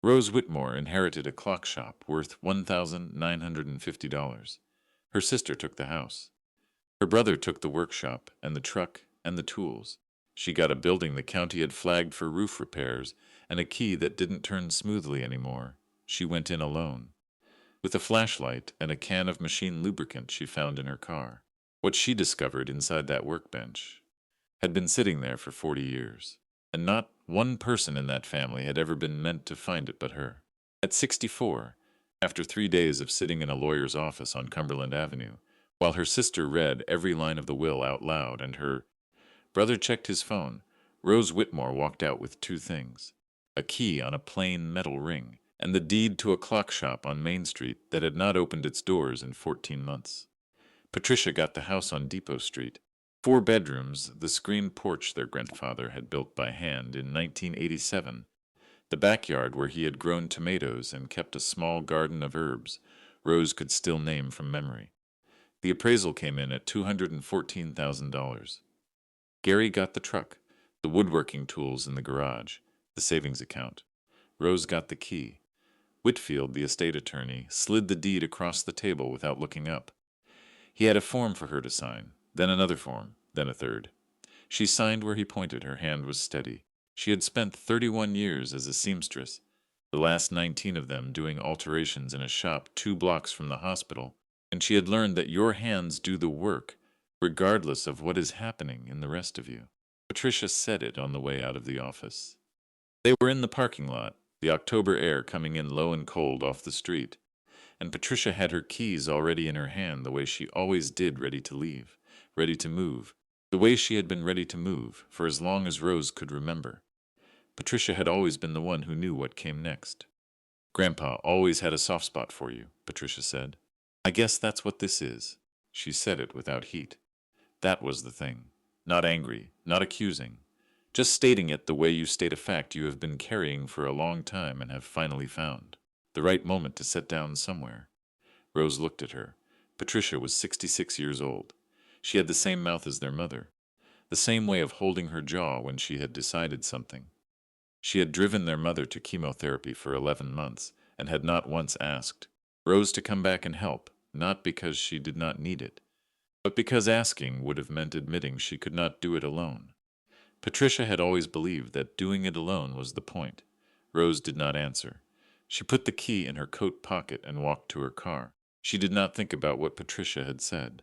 Rose Whitmore inherited a clock shop worth $1,950. Her sister took the house. Her brother took the workshop and the truck and the tools. She got a building the county had flagged for roof repairs and a key that didn't turn smoothly anymore. She went in alone, with a flashlight and a can of machine lubricant she found in her car. What she discovered inside that workbench had been sitting there for 40 years, and not one person in that family had ever been meant to find it but her. At 64, after 3 days of sitting in a lawyer's office on Cumberland Avenue, while her sister read every line of the will out loud and her brother checked his phone, Rose Whitmore walked out with two things: a key on a plain metal ring, and the deed to a clock shop on Main Street that had not opened its doors in 14 months. Patricia got the house on Depot Street. 4 bedrooms, the screened porch their grandfather had built by hand in 1987, the backyard where he had grown tomatoes and kept a small garden of herbs Rose could still name from memory. The appraisal came in at $214,000. Gary got the truck, the woodworking tools in the garage, the savings account. Rose got the key. Whitfield, the estate attorney, slid the deed across the table without looking up. He had a form for her to sign, then another form, then a third. She signed where he pointed. Her hand was steady. She had spent 31 years as a seamstress, the last 19 of them doing alterations in a shop 2 blocks from the hospital, and she had learned that your hands do the work, regardless of what is happening in the rest of you. Patricia said it on the way out of the office. They were in the parking lot, the October air coming in low and cold off the street, and Patricia had her keys already in her hand the way she always did, ready to leave, ready to move, the way she had been ready to move for as long as Rose could remember. Patricia had always been the one who knew what came next. "Grandpa always had a soft spot for you," Patricia said. "I guess that's what this is." She said it without heat. That was the thing. Not angry, not accusing. Just stating it the way you state a fact you have been carrying for a long time and have finally found the right moment to set down somewhere. Rose looked at her. Patricia was 66 years old. She had the same mouth as their mother, the same way of holding her jaw when she had decided something. She had driven their mother to chemotherapy for 11 months and had not once asked Rose to come back and help, not because she did not need it, but because asking would have meant admitting she could not do it alone. Patricia had always believed that doing it alone was the point. Rose did not answer. She put the key in her coat pocket and walked to her car. She did not think about what Patricia had said.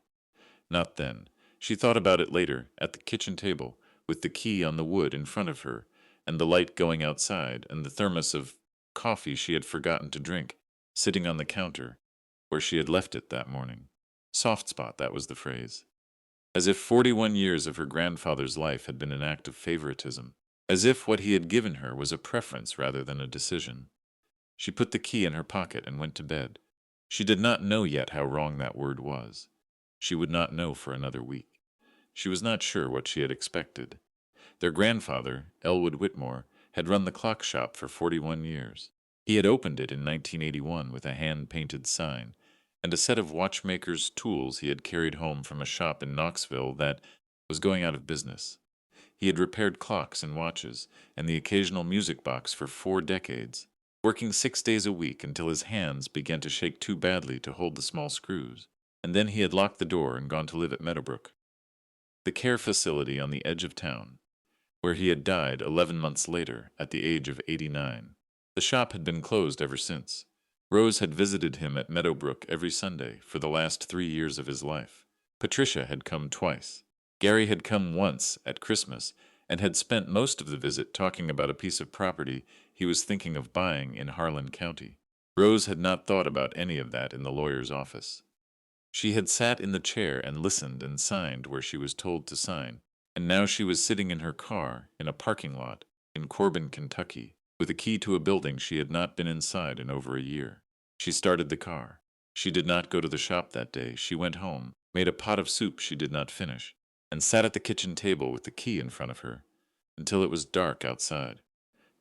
Not then. She thought about it later, at the kitchen table, with the key on the wood in front of her, and the light going outside, and the thermos of coffee she had forgotten to drink, sitting on the counter, where she had left it that morning. Soft spot, that was the phrase. As if 41 years of her grandfather's life had been an act of favoritism. As if what he had given her was a preference rather than a decision. She put the key in her pocket and went to bed. She did not know yet how wrong that word was. She would not know for another week. She was not sure what she had expected. Their grandfather, Elwood Whitmore, had run the clock shop for 41 years. He had opened it in 1981 with a hand-painted sign, and a set of watchmaker's tools he had carried home from a shop in Knoxville that was going out of business. He had repaired clocks and watches, and the occasional music box for 4 decades, working 6 days a week until his hands began to shake too badly to hold the small screws. And then he had locked the door and gone to live at Meadowbrook, the care facility on the edge of town, where he had died 11 months later at the age of 89. The shop had been closed ever since. Rose had visited him at Meadowbrook every Sunday for the last 3 years of his life. Patricia had come twice. Gary had come once at Christmas and had spent most of the visit talking about a piece of property he was thinking of buying in Harlan County. Rose had not thought about any of that in the lawyer's office. She had sat in the chair and listened and signed where she was told to sign, and now she was sitting in her car in a parking lot in Corbin, Kentucky, with a key to a building she had not been inside in over a year. She started the car. She did not go to the shop that day. She went home, made a pot of soup she did not finish, and sat at the kitchen table with the key in front of her, until it was dark outside.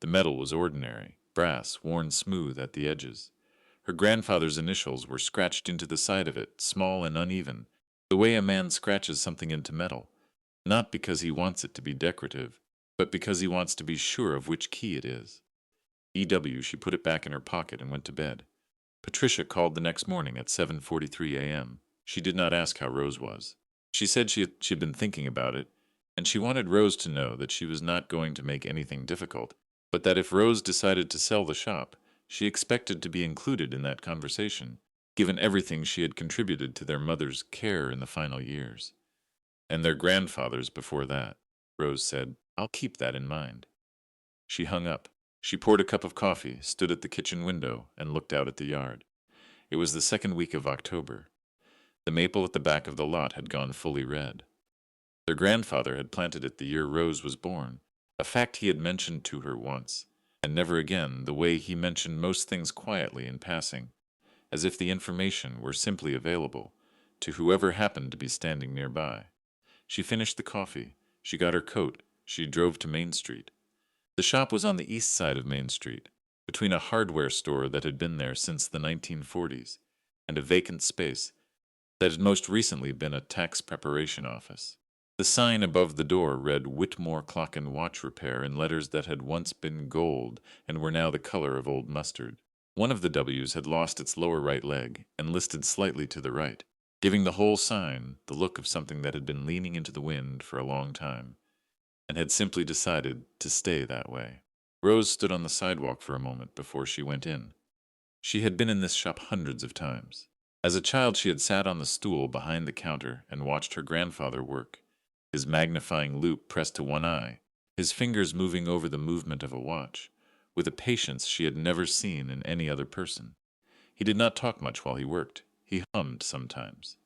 The metal was ordinary, brass, worn smooth at the edges. Her grandfather's initials were scratched into the side of it, small and uneven, the way a man scratches something into metal, not because he wants it to be decorative, but because he wants to be sure of which key it is. She put it back in her pocket and went to bed. Patricia called the next morning at 7:43 a.m. She did not ask how Rose was. She said she'd been thinking about it, and she wanted Rose to know that she was not going to make anything difficult, but that if Rose decided to sell the shop, she expected to be included in that conversation, given everything she had contributed to their mother's care in the final years. And their grandfathers before that. Rose said, "I'll keep that in mind." She hung up. She poured a cup of coffee, stood at the kitchen window, and looked out at the yard. It was the second week of October. The maple at the back of the lot had gone fully red. Their grandfather had planted it the year Rose was born, a fact he had mentioned to her once, and never again, the way he mentioned most things quietly in passing, as if the information were simply available to whoever happened to be standing nearby. She finished the coffee. She got her coat. She drove to Main Street. The shop was on the east side of Main Street, between a hardware store that had been there since the 1940s and a vacant space that had most recently been a tax preparation office. The sign above the door read Whitmore Clock and Watch Repair in letters that had once been gold and were now the color of old mustard. One of the W's had lost its lower right leg and listed slightly to the right, giving the whole sign the look of something that had been leaning into the wind for a long time and had simply decided to stay that way. Rose stood on the sidewalk for a moment before she went in. She had been in this shop hundreds of times. As a child, she had sat on the stool behind the counter and watched her grandfather work, his magnifying loupe pressed to one eye, his fingers moving over the movement of a watch, with a patience she had never seen in any other person. He did not talk much while he worked. He hummed sometimes,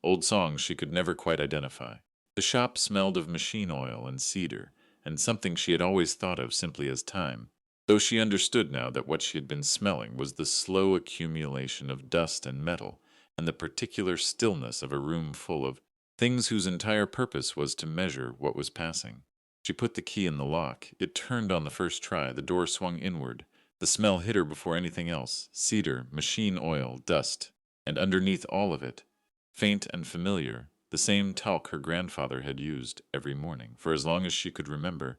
old songs she could never quite identify. The shop smelled of machine oil and cedar, and something she had always thought of simply as time, though she understood now that what she had been smelling was the slow accumulation of dust and metal, and the particular stillness of a room full of things whose entire purpose was to measure what was passing. She put the key in the lock. It turned on the first try. The door swung inward. The smell hit her before anything else. Cedar, machine oil, dust. And underneath all of it, faint and familiar, the same talc her grandfather had used every morning, for as long as she could remember,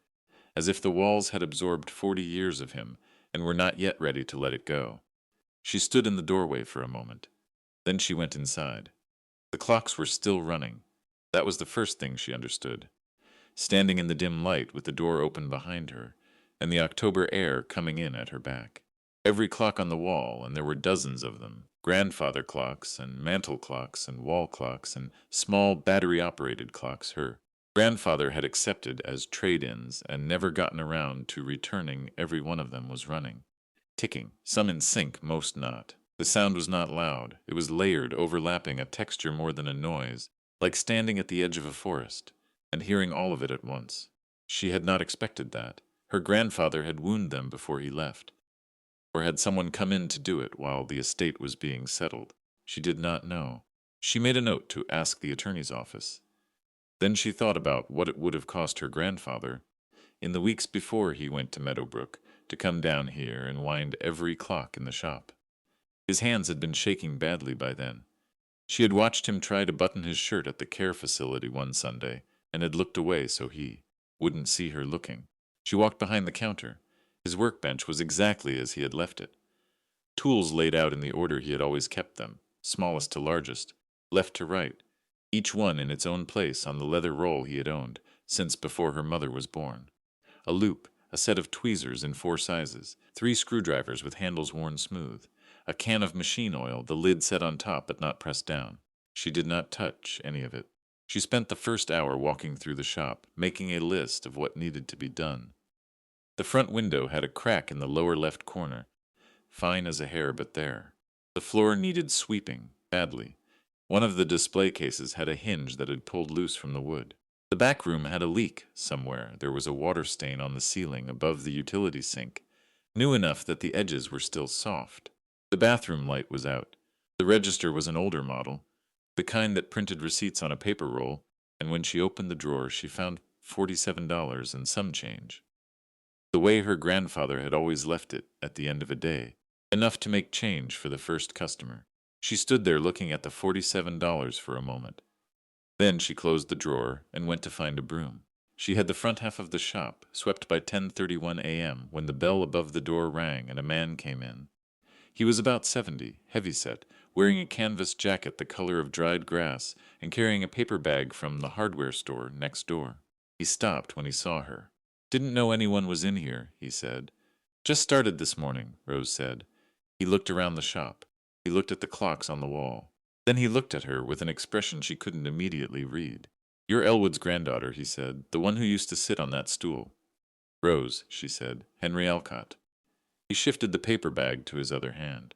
as if the walls had absorbed 40 years of him and were not yet ready to let it go. She stood in the doorway for a moment. Then she went inside. The clocks were still running. That was the first thing she understood. Standing in the dim light with the door open behind her, and the October air coming in at her back. Every clock on the wall, and there were dozens of them, grandfather clocks and mantel clocks and wall clocks and small battery-operated clocks her grandfather had accepted as trade-ins and never gotten around to returning. Every one of them was running, ticking, some in sync, most not. The sound was not loud. It was layered, overlapping, a texture more than a noise, like standing at the edge of a forest and hearing all of it at once. She had not expected that. Her grandfather had wounded them before he left. Or had someone come in to do it while the estate was being settled? She did not know. She made a note to ask the attorney's office. Then she thought about what it would have cost her grandfather, in the weeks before he went to Meadowbrook, to come down here and wind every clock in the shop. His hands had been shaking badly by then. She had watched him try to button his shirt at the care facility one Sunday, and had looked away so he wouldn't see her looking. She walked behind the counter. His workbench was exactly as he had left it. Tools laid out in the order he had always kept them, smallest to largest, left to right, each one in its own place on the leather roll he had owned since before her mother was born. A loop, a set of tweezers in 4 sizes, 3 screwdrivers with handles worn smooth, a can of machine oil, the lid set on top but not pressed down. She did not touch any of it. She spent the first hour walking through the shop, making a list of what needed to be done. The front window had a crack in the lower left corner, fine as a hair but there. The floor needed sweeping, badly. One of the display cases had a hinge that had pulled loose from the wood. The back room had a leak somewhere. There was a water stain on the ceiling above the utility sink, new enough that the edges were still soft. The bathroom light was out. The register was an older model, the kind that printed receipts on a paper roll, and when she opened the drawer she found $47 and some change. The way her grandfather had always left it at the end of a day, enough to make change for the first customer. She stood there looking at the $47 for a moment. Then she closed the drawer and went to find a broom. She had the front half of the shop swept by 10:31 a.m. when the bell above the door rang and a man came in. He was about 70, heavyset, wearing a canvas jacket the color of dried grass and carrying a paper bag from the hardware store next door. He stopped when he saw her. "Didn't know anyone was in here," he said. "Just started this morning," Rose said. He looked around the shop. He looked at the clocks on the wall. Then he looked at her with an expression she couldn't immediately read. "You're Elwood's granddaughter," he said, "the one who used to sit on that stool." "Rose," she said, "Henry Alcott." He shifted the paper bag to his other hand.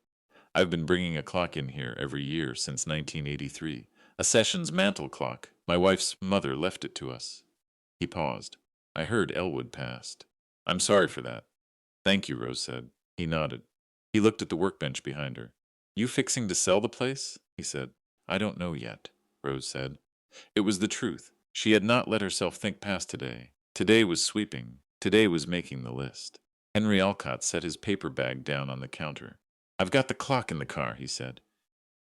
"I've been bringing a clock in here every year since 1983. A Sessions mantel clock. My wife's mother left it to us." He paused. "I heard Elwood passed." "I'm sorry for that." "Thank you," Rose said. He nodded. He looked at the workbench behind her. "You fixing to sell the place?" he said. "I don't know yet," Rose said. It was the truth. She had not let herself think past today. Today was sweeping. Today was making the list. Henry Alcott set his paper bag down on the counter. "I've got the clock in the car," he said.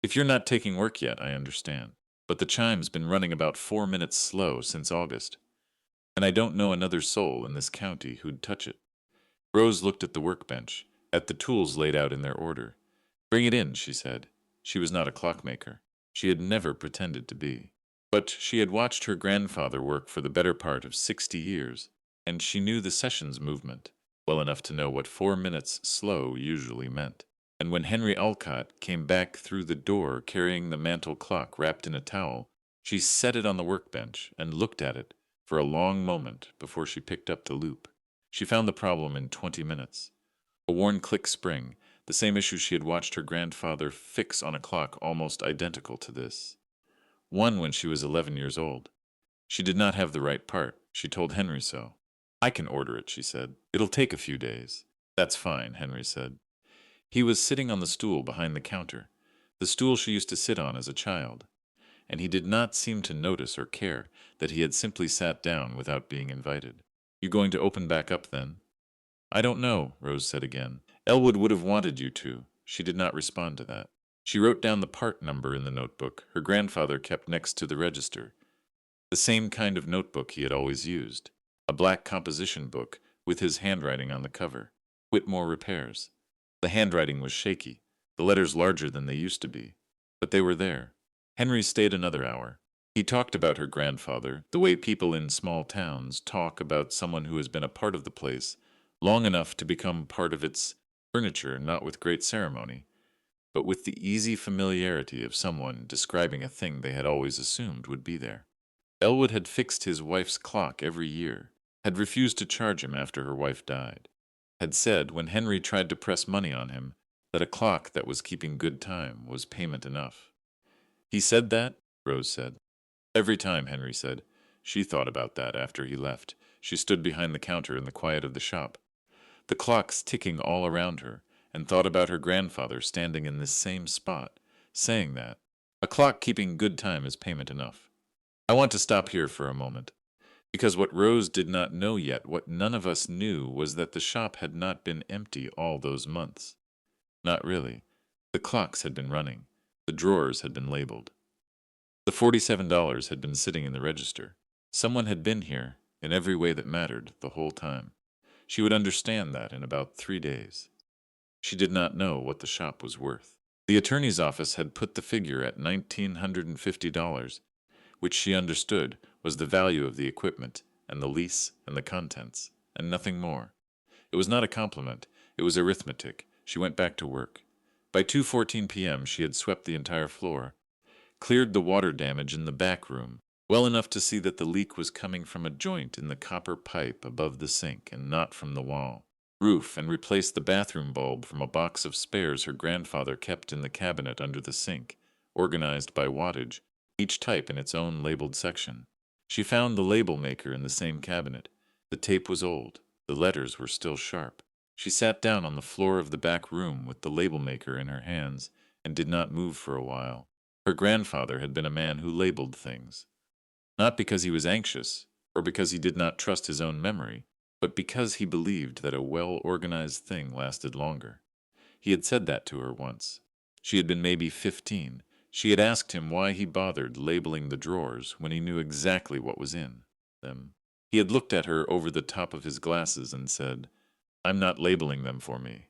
"If you're not taking work yet, I understand. But the chime's been running about 4 minutes slow since August. And I don't know another soul in this county who'd touch it." Rose looked at the workbench, at the tools laid out in their order. "Bring it in," she said. She was not a clockmaker. She had never pretended to be. But she had watched her grandfather work for the better part of 60 years, and she knew the Sessions movement well enough to know what 4 minutes slow usually meant. And when Henry Alcott came back through the door carrying the mantel clock wrapped in a towel, she set it on the workbench and looked at it for a long moment before she picked up the loop. She found the problem in 20 minutes. A worn click spring, the same issue she had watched her grandfather fix on a clock almost identical to this. One when she was 11 years old. She did not have the right part. She told Henry so. "I can order it," she said. "It'll take a few days." "That's fine," Henry said. He was sitting on the stool behind the counter, the stool she used to sit on as a child, and he did not seem to notice or care that he had simply sat down without being invited. "You going to open back up then?" "I don't know," Rose said again. "Elwood would have wanted you to." She did not respond to that. She wrote down the part number in the notebook her grandfather kept next to the register. The same kind of notebook he had always used. A black composition book with his handwriting on the cover. Whitmore Repairs. The handwriting was shaky, the letters larger than they used to be. But they were there. Henry stayed another hour. He talked about her grandfather, the way people in small towns talk about someone who has been a part of the place long enough to become part of its furniture, not with great ceremony, but with the easy familiarity of someone describing a thing they had always assumed would be there. Elwood had fixed his wife's clock every year, had refused to charge him after her wife died, had said when Henry tried to press money on him that a clock that was keeping good time was payment enough. "He said that?" Rose said. "Every time," Henry said. She thought about that after he left. She stood behind the counter in the quiet of the shop, the clocks ticking all around her, and thought about her grandfather standing in this same spot, saying that a clock keeping good time is payment enough. I want to stop here for a moment, because what Rose did not know yet, what none of us knew, was that the shop had not been empty all those months. Not really. The clocks had been running. The drawers had been labeled. The $47 had been sitting in the register. Someone had been here, in every way that mattered, the whole time. She would understand that in about 3 days. She did not know what the shop was worth. The attorney's office had put the figure at $1,950, which she understood was the value of the equipment and the lease and the contents, and nothing more. It was not a compliment. It was arithmetic. She went back to work. By 2:14 p.m. she had swept the entire floor, cleared the water damage in the back room, well enough to see that the leak was coming from a joint in the copper pipe above the sink and not from the wall. Roof, and replaced the bathroom bulb from a box of spares her grandfather kept in the cabinet under the sink, organized by wattage, each type in its own labeled section. She found the label maker in the same cabinet. The tape was old. The letters were still sharp. She sat down on the floor of the back room with the label maker in her hands and did not move for a while. Her grandfather had been a man who labeled things. Not because he was anxious, or because he did not trust his own memory, but because he believed that a well-organized thing lasted longer. He had said that to her once. She had been maybe 15. She had asked him why he bothered labeling the drawers when he knew exactly what was in them. He had looked at her over the top of his glasses and said, "I'm not labeling them for me."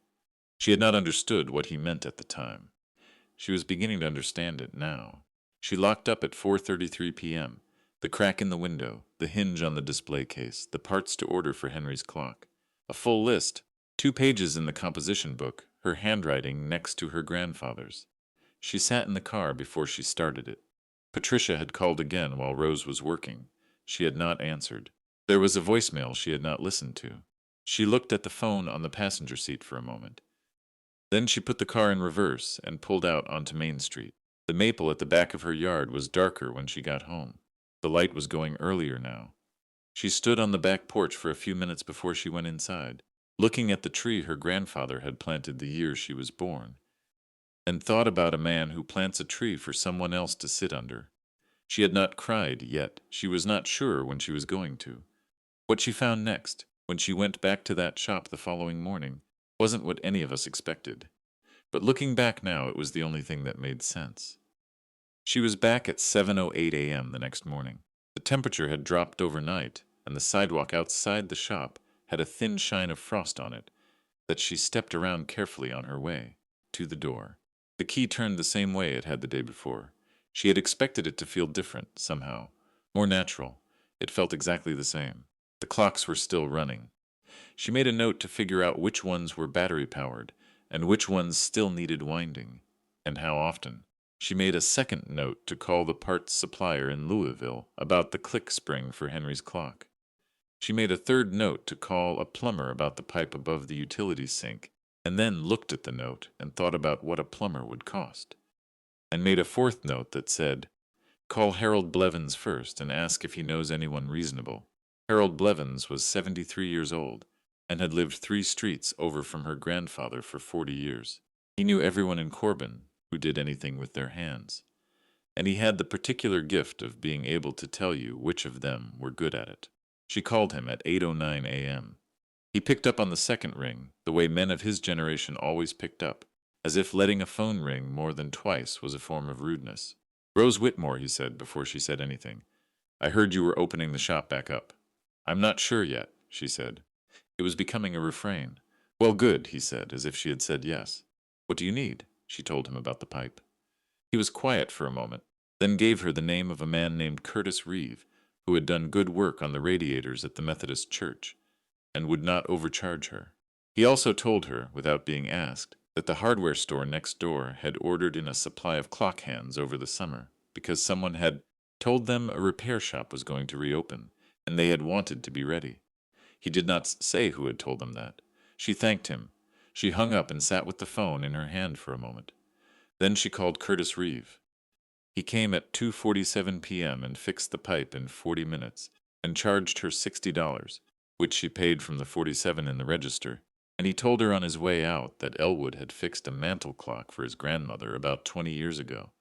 She had not understood what he meant at the time. She was beginning to understand it now. She locked up at 4:33 p.m. The crack in the window, the hinge on the display case, the parts to order for Henry's clock. A full list, 2 pages in the composition book, her handwriting next to her grandfather's. She sat in the car before she started it. Patricia had called again while Rose was working. She had not answered. There was a voicemail she had not listened to. She looked at the phone on the passenger seat for a moment. Then she put the car in reverse and pulled out onto Main Street. The maple at the back of her yard was darker when she got home. The light was going earlier now. She stood on the back porch for a few minutes before she went inside, looking at the tree her grandfather had planted the year she was born, and thought about a man who plants a tree for someone else to sit under. She had not cried yet. She was not sure when she was going to. What she found next, when she went back to that shop the following morning, wasn't what any of us expected. But looking back now, it was the only thing that made sense. She was back at 7:08 a.m. the next morning. The temperature had dropped overnight, and the sidewalk outside the shop had a thin shine of frost on it that she stepped around carefully on her way to the door. The key turned the same way it had the day before. She had expected it to feel different, somehow. More natural. It felt exactly the same. The clocks were still running. She made a note to figure out which ones were battery-powered, and which ones still needed winding, and how often. She made a second note to call the parts supplier in Louisville about the click spring for Henry's clock. She made a third note to call a plumber about the pipe above the utility sink, and then looked at the note and thought about what a plumber would cost, and made a fourth note that said, "Call Harold Blevins first and ask if he knows anyone reasonable." Harold Blevins was 73 years old and had lived 3 streets over from her grandfather for 40 years. He knew everyone in Corbin who did anything with their hands, and he had the particular gift of being able to tell you which of them were good at it. She called him at 8:09 a.m. He picked up on the second ring, the way men of his generation always picked up, as if letting a phone ring more than twice was a form of rudeness. "Rose Whitmore," he said before she said anything. "I heard you were opening the shop back up." "I'm not sure yet," she said. It was becoming a refrain. "Well, good," he said, as if she had said yes. "What do you need?" She told him about the pipe. He was quiet for a moment, then gave her the name of a man named Curtis Reeve, who had done good work on the radiators at the Methodist Church, and would not overcharge her. He also told her, without being asked, that the hardware store next door had ordered in a supply of clock hands over the summer, because someone had told them a repair shop was going to reopen, and they had wanted to be ready. He did not say who had told them that. She thanked him. She hung up and sat with the phone in her hand for a moment. Then she called Curtis Reeve. He came at 2:47 p.m. and fixed the pipe in 40 minutes, and charged her $60, which she paid from the 47 in the register, and he told her on his way out that Elwood had fixed a mantel clock for his grandmother about 20 years ago,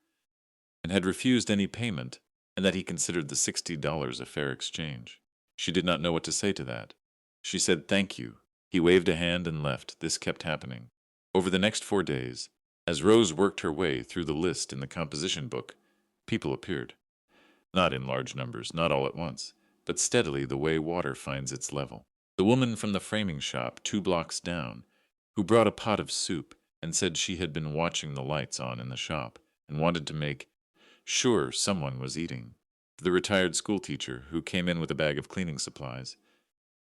and had refused any payment, and that he considered the $60 a fair exchange. She did not know what to say to that. She said thank you. He waved a hand and left. This kept happening. Over the next 4 days, as Rose worked her way through the list in the composition book, people appeared. Not in large numbers, not all at once, but steadily the way water finds its level. The woman from the framing shop 2 blocks down, who brought a pot of soup and said she had been watching the lights on in the shop and wanted to make sure someone was eating. The retired schoolteacher who came in with a bag of cleaning supplies,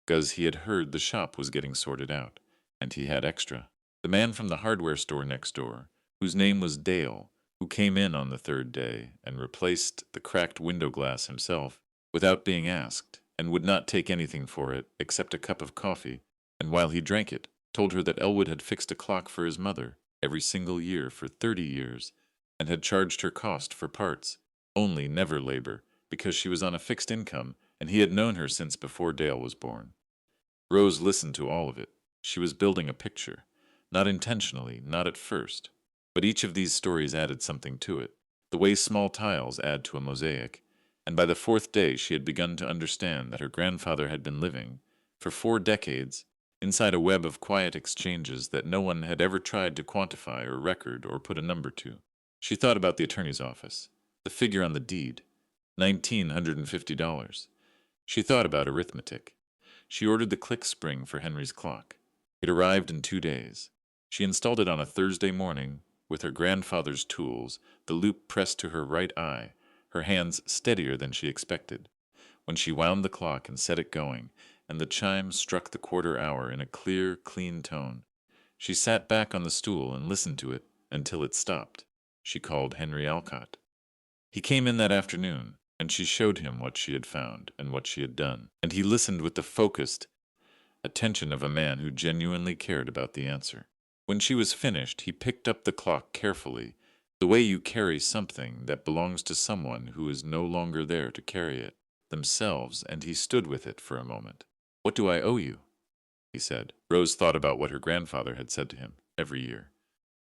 because he had heard the shop was getting sorted out, and he had extra. The man from the hardware store next door, whose name was Dale, who came in on the 3rd day and replaced the cracked window glass himself without being asked, and would not take anything for it except a cup of coffee, and while he drank it, told her that Elwood had fixed a clock for his mother every single year for 30 years, and had charged her cost for parts, only never labor, because she was on a fixed income, and he had known her since before Dale was born. Rose listened to all of it. She was building a picture. Not intentionally, not at first. But each of these stories added something to it, the way small tiles add to a mosaic, and by the 4th day she had begun to understand that her grandfather had been living, for 4 decades, inside a web of quiet exchanges that no one had ever tried to quantify or record or put a number to. She thought about the attorney's office, the figure on the deed, $1,950. She thought about arithmetic. She ordered the click spring for Henry's clock. It arrived in 2 days. She installed it on a Thursday morning with her grandfather's tools, the loop pressed to her right eye, her hands steadier than she expected. When she wound the clock and set it going, and the chime struck the quarter hour in a clear, clean tone, she sat back on the stool and listened to it until it stopped. She called Henry Alcott. He came in that afternoon, and she showed him what she had found and what she had done, and he listened with the focused attention of a man who genuinely cared about the answer. When she was finished, he picked up the clock carefully, the way you carry something that belongs to someone who is no longer there to carry it themselves, and he stood with it for a moment. "What do I owe you?" he said. Rose thought about what her grandfather had said to him every year.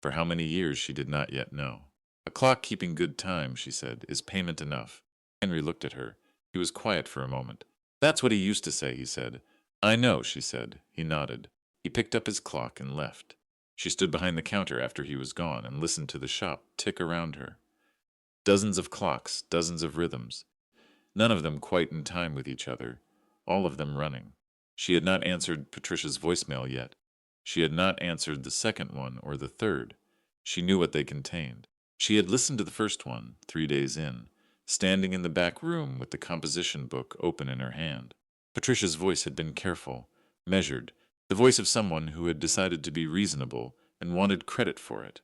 For how many years she did not yet know. "A clock keeping good time," she said, "is payment enough." Henry looked at her. He was quiet for a moment. "That's what he used to say," he said. "I know," she said. He nodded. He picked up his clock and left. She stood behind the counter after he was gone and listened to the shop tick around her. Dozens of clocks, dozens of rhythms. None of them quite in time with each other, all of them running. She had not answered Patricia's voicemail yet. She had not answered the second one or the third. She knew what they contained. She had listened to the first one, 3 days in, standing in the back room with the composition book open in her hand. Patricia's voice had been careful, measured, the voice of someone who had decided to be reasonable and wanted credit for it.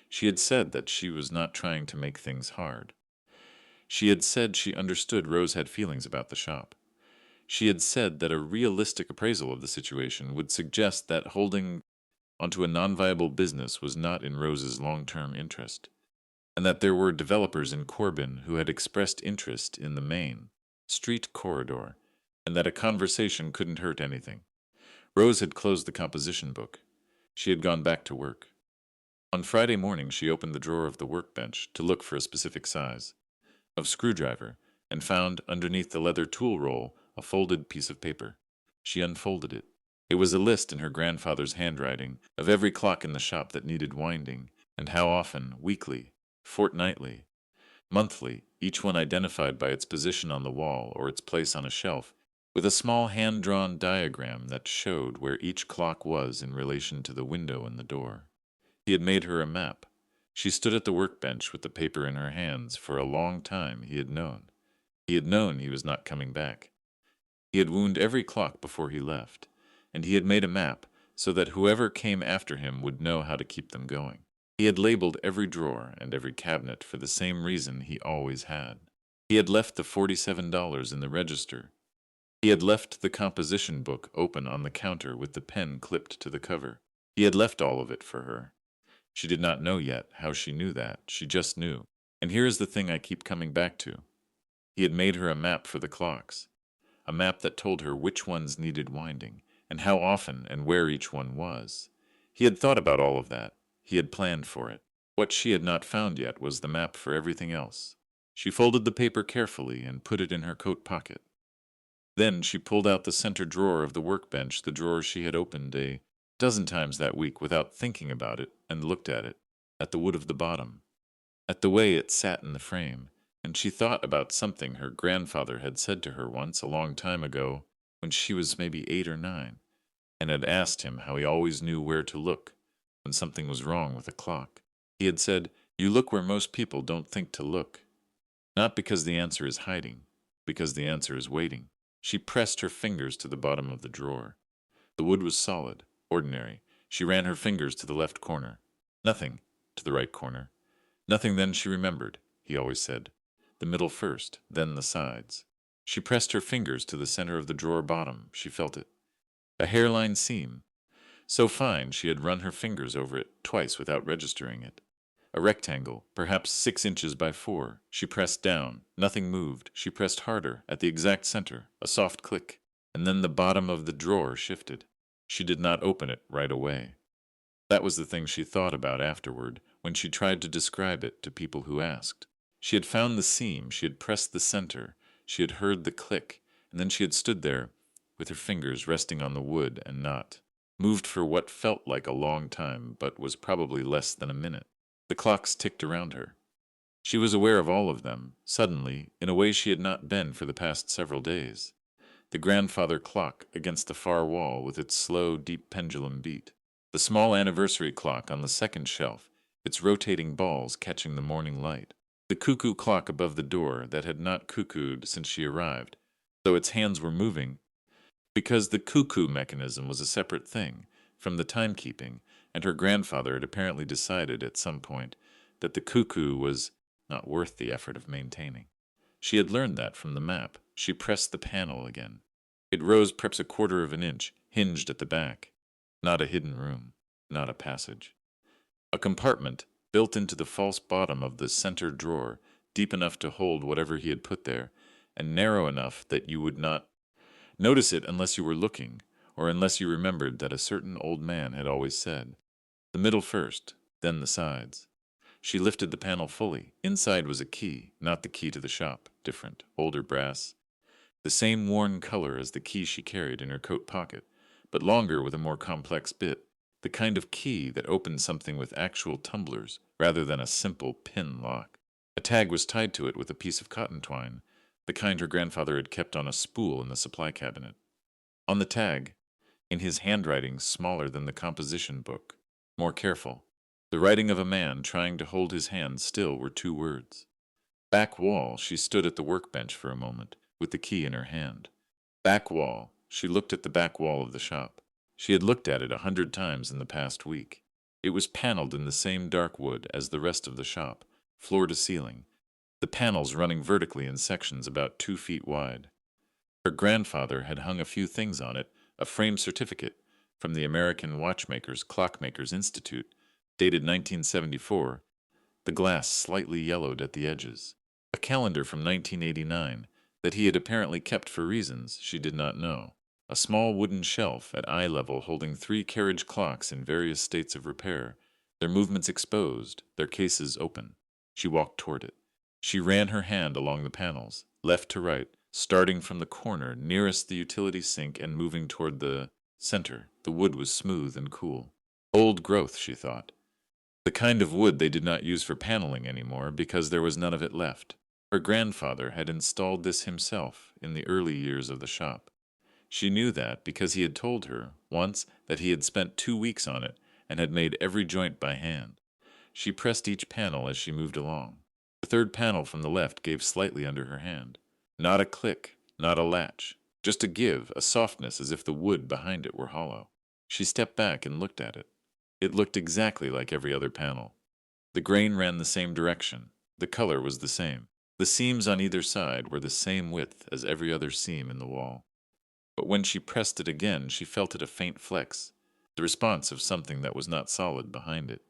She had said that she was not trying to make things hard. She had said she understood Rose had feelings about the shop. She had said that a realistic appraisal of the situation would suggest that holding onto a non-viable business was not in Rose's long-term interest, and that there were developers in Corbin who had expressed interest in the main street corridor, and that a conversation couldn't hurt anything. Rose had closed the composition book. She had gone back to work. On Friday morning she opened the drawer of the workbench to look for a specific size of screwdriver, and found underneath the leather tool roll a folded piece of paper. She unfolded it. It was a list in her grandfather's handwriting of every clock in the shop that needed winding, and how often, weekly, fortnightly, monthly, each one identified by its position on the wall or its place on a shelf, with a small hand-drawn diagram that showed where each clock was in relation to the window and the door. He had made her a map. She stood at the workbench with the paper in her hands. For a long time he had known. He had known he was not coming back. He had wound every clock before he left, and he had made a map so that whoever came after him would know how to keep them going. He had labeled every drawer and every cabinet for the same reason he always had. He had left the $47 in the register. He had left the composition book open on the counter with the pen clipped to the cover. He had left all of it for her. She did not know yet how she knew that. She just knew. And here is the thing I keep coming back to. He had made her a map for the clocks. A map that told her which ones needed winding, and how often and where each one was. He had thought about all of that. He had planned for it. What she had not found yet was the map for everything else. She folded the paper carefully and put it in her coat pocket. Then she pulled out the center drawer of the workbench, the drawer she had opened a dozen times that week without thinking about it, and looked at it, at the wood of the bottom, at the way it sat in the frame, and she thought about something her grandfather had said to her once a long time ago when she was maybe 8 or 9, and had asked him how he always knew where to look when something was wrong with a clock. He had said, "You look where most people don't think to look." Not because the answer is hiding, because the answer is waiting. She pressed her fingers to the bottom of the drawer. The wood was solid, ordinary. She ran her fingers to the left corner. Nothing to the right corner. Nothing. Then she remembered, he always said. The middle first, then the sides. She pressed her fingers to the center of the drawer bottom. She felt it. A hairline seam. So fine she had run her fingers over it twice without registering it. A rectangle, perhaps 6 inches by 4. She pressed down. Nothing moved. She pressed harder, at the exact center. A soft click. And then the bottom of the drawer shifted. She did not open it right away. That was the thing she thought about afterward, when she tried to describe it to people who asked. She had found the seam, she had pressed the center, she had heard the click, and then she had stood there, with her fingers resting on the wood and not moved for what felt like a long time, but was probably less than a minute. The clocks ticked around her. She was aware of all of them, suddenly, in a way she had not been for the past several days. the grandfather clock against the far wall with its slow, deep pendulum beat, the small anniversary clock on the second shelf, its rotating balls catching the morning light, the cuckoo clock above the door that had not cuckooed since she arrived, though its hands were moving, because the cuckoo mechanism was a separate thing from the timekeeping, and her grandfather had apparently decided at some point that the cuckoo was not worth the effort of maintaining. She had learned that from the map. She pressed the panel again. It rose perhaps a quarter of an inch, hinged at the back. Not a hidden room, not a passage. A compartment built into the false bottom of the center drawer, deep enough to hold whatever he had put there, and narrow enough that you would not notice it unless you were looking, or unless you remembered that a certain old man had always said, "The middle first, then the sides." She lifted the panel fully. Inside was a key, not the key to the shop, different, older brass, the same worn color as the key she carried in her coat pocket, but longer with a more complex bit, the kind of key that opened something with actual tumblers rather than a simple pin lock. A tag was tied to it with a piece of cotton twine, the kind her grandfather had kept on a spool in the supply cabinet. On the tag, in his handwriting smaller than the composition book, more careful, the writing of a man trying to hold his hand still, were two words. Back wall. She stood at the workbench for a moment, with the key in her hand. Back wall. She looked at the back wall of the shop. She had looked at it 100 times in the past week. It was paneled in the same dark wood as the rest of the shop, floor to ceiling, the panels running vertically in sections about 2 feet wide. Her grandfather had hung a few things on it, a framed certificate from the American Watchmakers Clockmakers Institute, dated 1974, the glass slightly yellowed at the edges. A calendar from 1989 that he had apparently kept for reasons she did not know. A small wooden shelf at eye level holding 3 carriage clocks in various states of repair, their movements exposed, their cases open. She walked toward it. She ran her hand along the panels, left to right, starting from the corner nearest the utility sink and moving toward the center. The wood was smooth and cool. Old growth, she thought. The kind of wood they did not use for paneling anymore because there was none of it left. Her grandfather had installed this himself in the early years of the shop. She knew that because he had told her, once, that he had spent 2 weeks on it and had made every joint by hand. She pressed each panel as she moved along. The third panel from the left gave slightly under her hand. Not a click, not a latch, just a give, a softness as if the wood behind it were hollow. She stepped back and looked at it. It looked exactly like every other panel. The grain ran the same direction. The color was the same. The seams on either side were the same width as every other seam in the wall. But when she pressed it again, she felt it a faint flex, the response of something that was not solid behind it.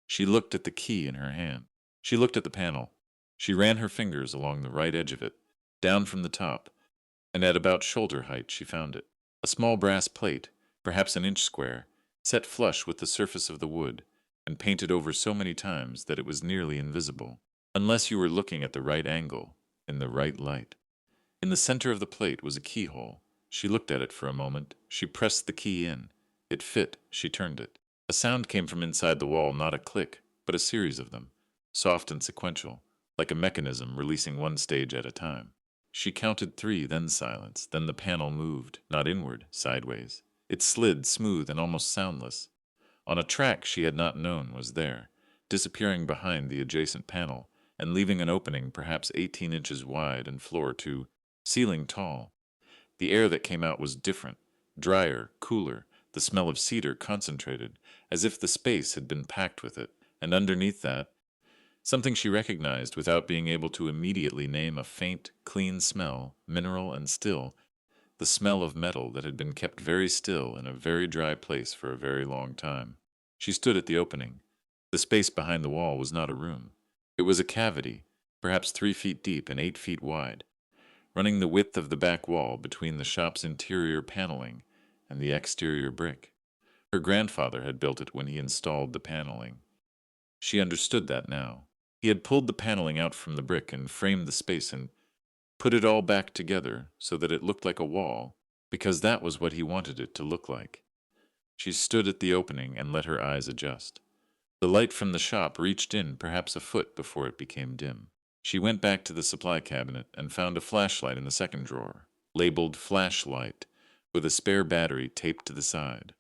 She looked at the key in her hand. She looked at the panel. She ran her fingers along the right edge of it, down from the top, and at about shoulder height she found it. A small brass plate, perhaps an inch square, set flush with the surface of the wood, and painted over so many times that it was nearly invisible, unless you were looking at the right angle, in the right light. In the center of the plate was a keyhole. She looked at it for a moment. She pressed the key in. It fit. She turned it. A sound came from inside the wall, not a click, but a series of them, soft and sequential, like a mechanism releasing one stage at a time. She counted 3, then silence. Then the panel moved, not inward, sideways. It slid, smooth and almost soundless, on a track she had not known was there, disappearing behind the adjacent panel, and leaving an opening perhaps 18 inches wide and floor to ceiling tall. The air that came out was different, drier, cooler, the smell of cedar concentrated, as if the space had been packed with it, and underneath that, something she recognized without being able to immediately name, a faint, clean smell, mineral and still, the smell of metal that had been kept very still in a very dry place for a very long time. She stood at the opening. The space behind the wall was not a room. It was a cavity, perhaps 3 feet deep and 8 feet wide, running the width of the back wall between the shop's interior paneling and the exterior brick. Her grandfather had built it when he installed the paneling. She understood that now. He had pulled the paneling out from the brick and framed the space and put it all back together so that it looked like a wall, because that was what he wanted it to look like. She stood at the opening and let her eyes adjust. The light from the shop reached in perhaps a foot before it became dim. She went back to the supply cabinet and found a flashlight in the second drawer. labeled flashlight, with a spare battery taped to the side.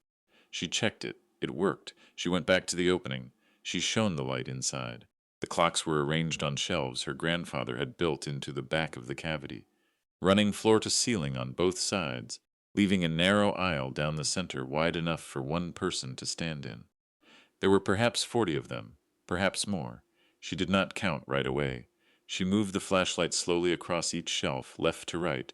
She checked it. It worked. She went back to the opening. She shone the light inside. The clocks were arranged on shelves her grandfather had built into the back of the cavity, running floor to ceiling on both sides, leaving a narrow aisle down the center wide enough for one person to stand in. There were perhaps 40 of them, perhaps more. She did not count right away. She moved the flashlight slowly across each shelf, left to right,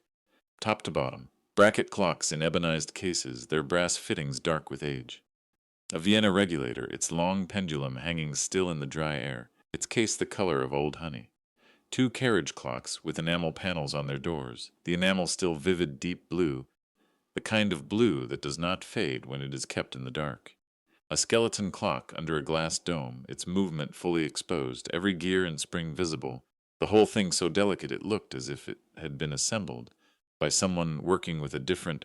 top to bottom. Bracket clocks in ebonized cases, their brass fittings dark with age. A Vienna regulator, its long pendulum hanging still in the dry air, its case the color of old honey. 2 carriage clocks with enamel panels on their doors, the enamel still vivid deep blue, the kind of blue that does not fade when it is kept in the dark. A skeleton clock under a glass dome, its movement fully exposed, every gear and spring visible, the whole thing so delicate it looked as if it had been assembled by someone working with a different,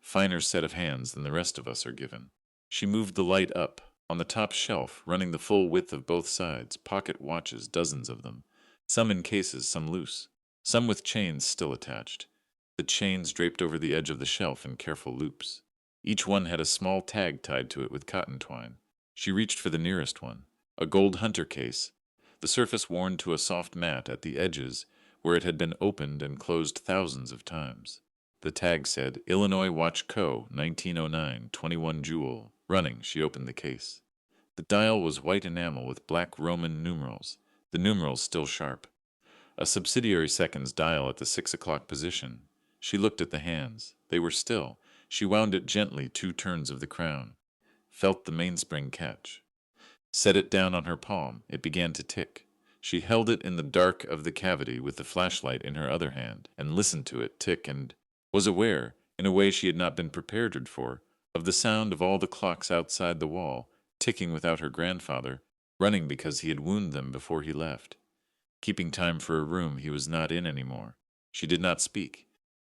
finer set of hands than the rest of us are given. She moved the light up. On the top shelf, running the full width of both sides, pocket watches, dozens of them. Some in cases, some loose. Some with chains still attached. The chains draped over the edge of the shelf in careful loops. Each one had a small tag tied to it with cotton twine. She reached for the nearest one, a gold hunter case, the surface worn to a soft mat at the edges where it had been opened and closed thousands of times. The tag said, Illinois Watch Co., 1909, 21 jewel. Running, she opened the case. The dial was white enamel with black Roman numerals, the numerals still sharp. A subsidiary seconds dial at the 6 o'clock position. She looked at the hands. They were still. She wound it gently 2 turns of the crown. Felt the mainspring catch. Set it down on her palm. It began to tick. She held it in the dark of the cavity with the flashlight in her other hand, and listened to it tick and was aware, in a way she had not been prepared for, of the sound of all the clocks outside the wall, ticking without her grandfather, running because he had wounded them before he left, keeping time for a room he was not in any more. She did not speak.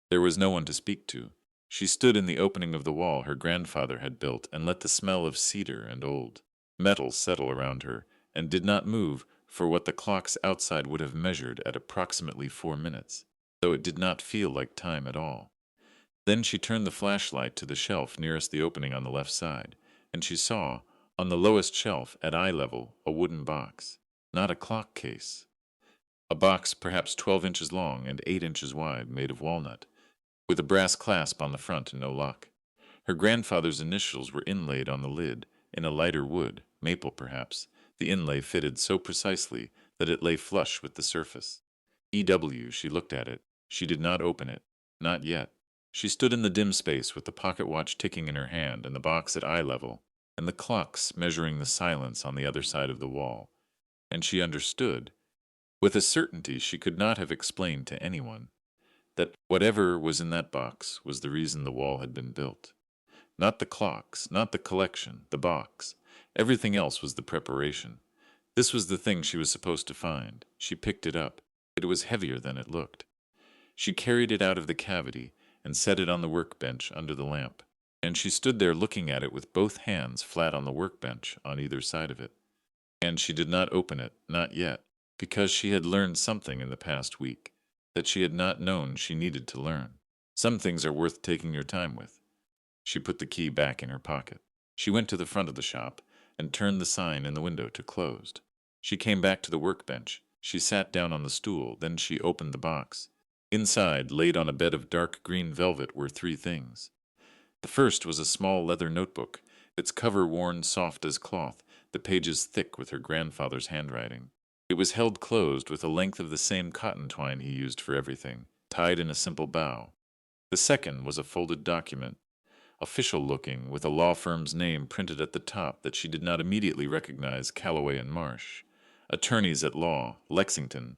There was no one to speak to. She stood in the opening of the wall her grandfather had built and let the smell of cedar and old metal settle around her, and did not move for what the clocks outside would have measured at approximately 4 minutes, though it did not feel like time at all. Then she turned the flashlight to the shelf nearest the opening on the left side, and she saw, on the lowest shelf, at eye level, a wooden box. Not a clock case. A box perhaps 12 inches long and 8 inches wide, made of walnut, with a brass clasp on the front and no lock. Her grandfather's initials were inlaid on the lid, in a lighter wood, maple perhaps. The inlay fitted so precisely that it lay flush with the surface. E.W. She looked at it. She did not open it. Not yet. She stood in the dim space with the pocket watch ticking in her hand and the box at eye level, and the clocks measuring the silence on the other side of the wall. And she understood, with a certainty she could not have explained to anyone, that whatever was in that box was the reason the wall had been built. Not the clocks, not the collection, the box. Everything else was the preparation. This was the thing she was supposed to find. She picked it up. It was heavier than it looked. She carried it out of the cavity and set it on the workbench under the lamp, and she stood there looking at it with both hands flat on the workbench on either side of it. And she did not open it, not yet, because she had learned something in the past week that she had not known she needed to learn. Some things are worth taking your time with. She put the key back in her pocket. She went to the front of the shop and turned the sign in the window to closed. She came back to the workbench. She sat down on the stool, then she opened the box. Inside, laid on a bed of dark green velvet, were 3 things. The first was a small leather notebook, its cover worn soft as cloth, the pages thick with her grandfather's handwriting. It was held closed with a length of the same cotton twine he used for everything, tied in a simple bow. The second was a folded document, official-looking, with a law firm's name printed at the top that she did not immediately recognize, Calloway and Marsh. Attorneys at law, Lexington,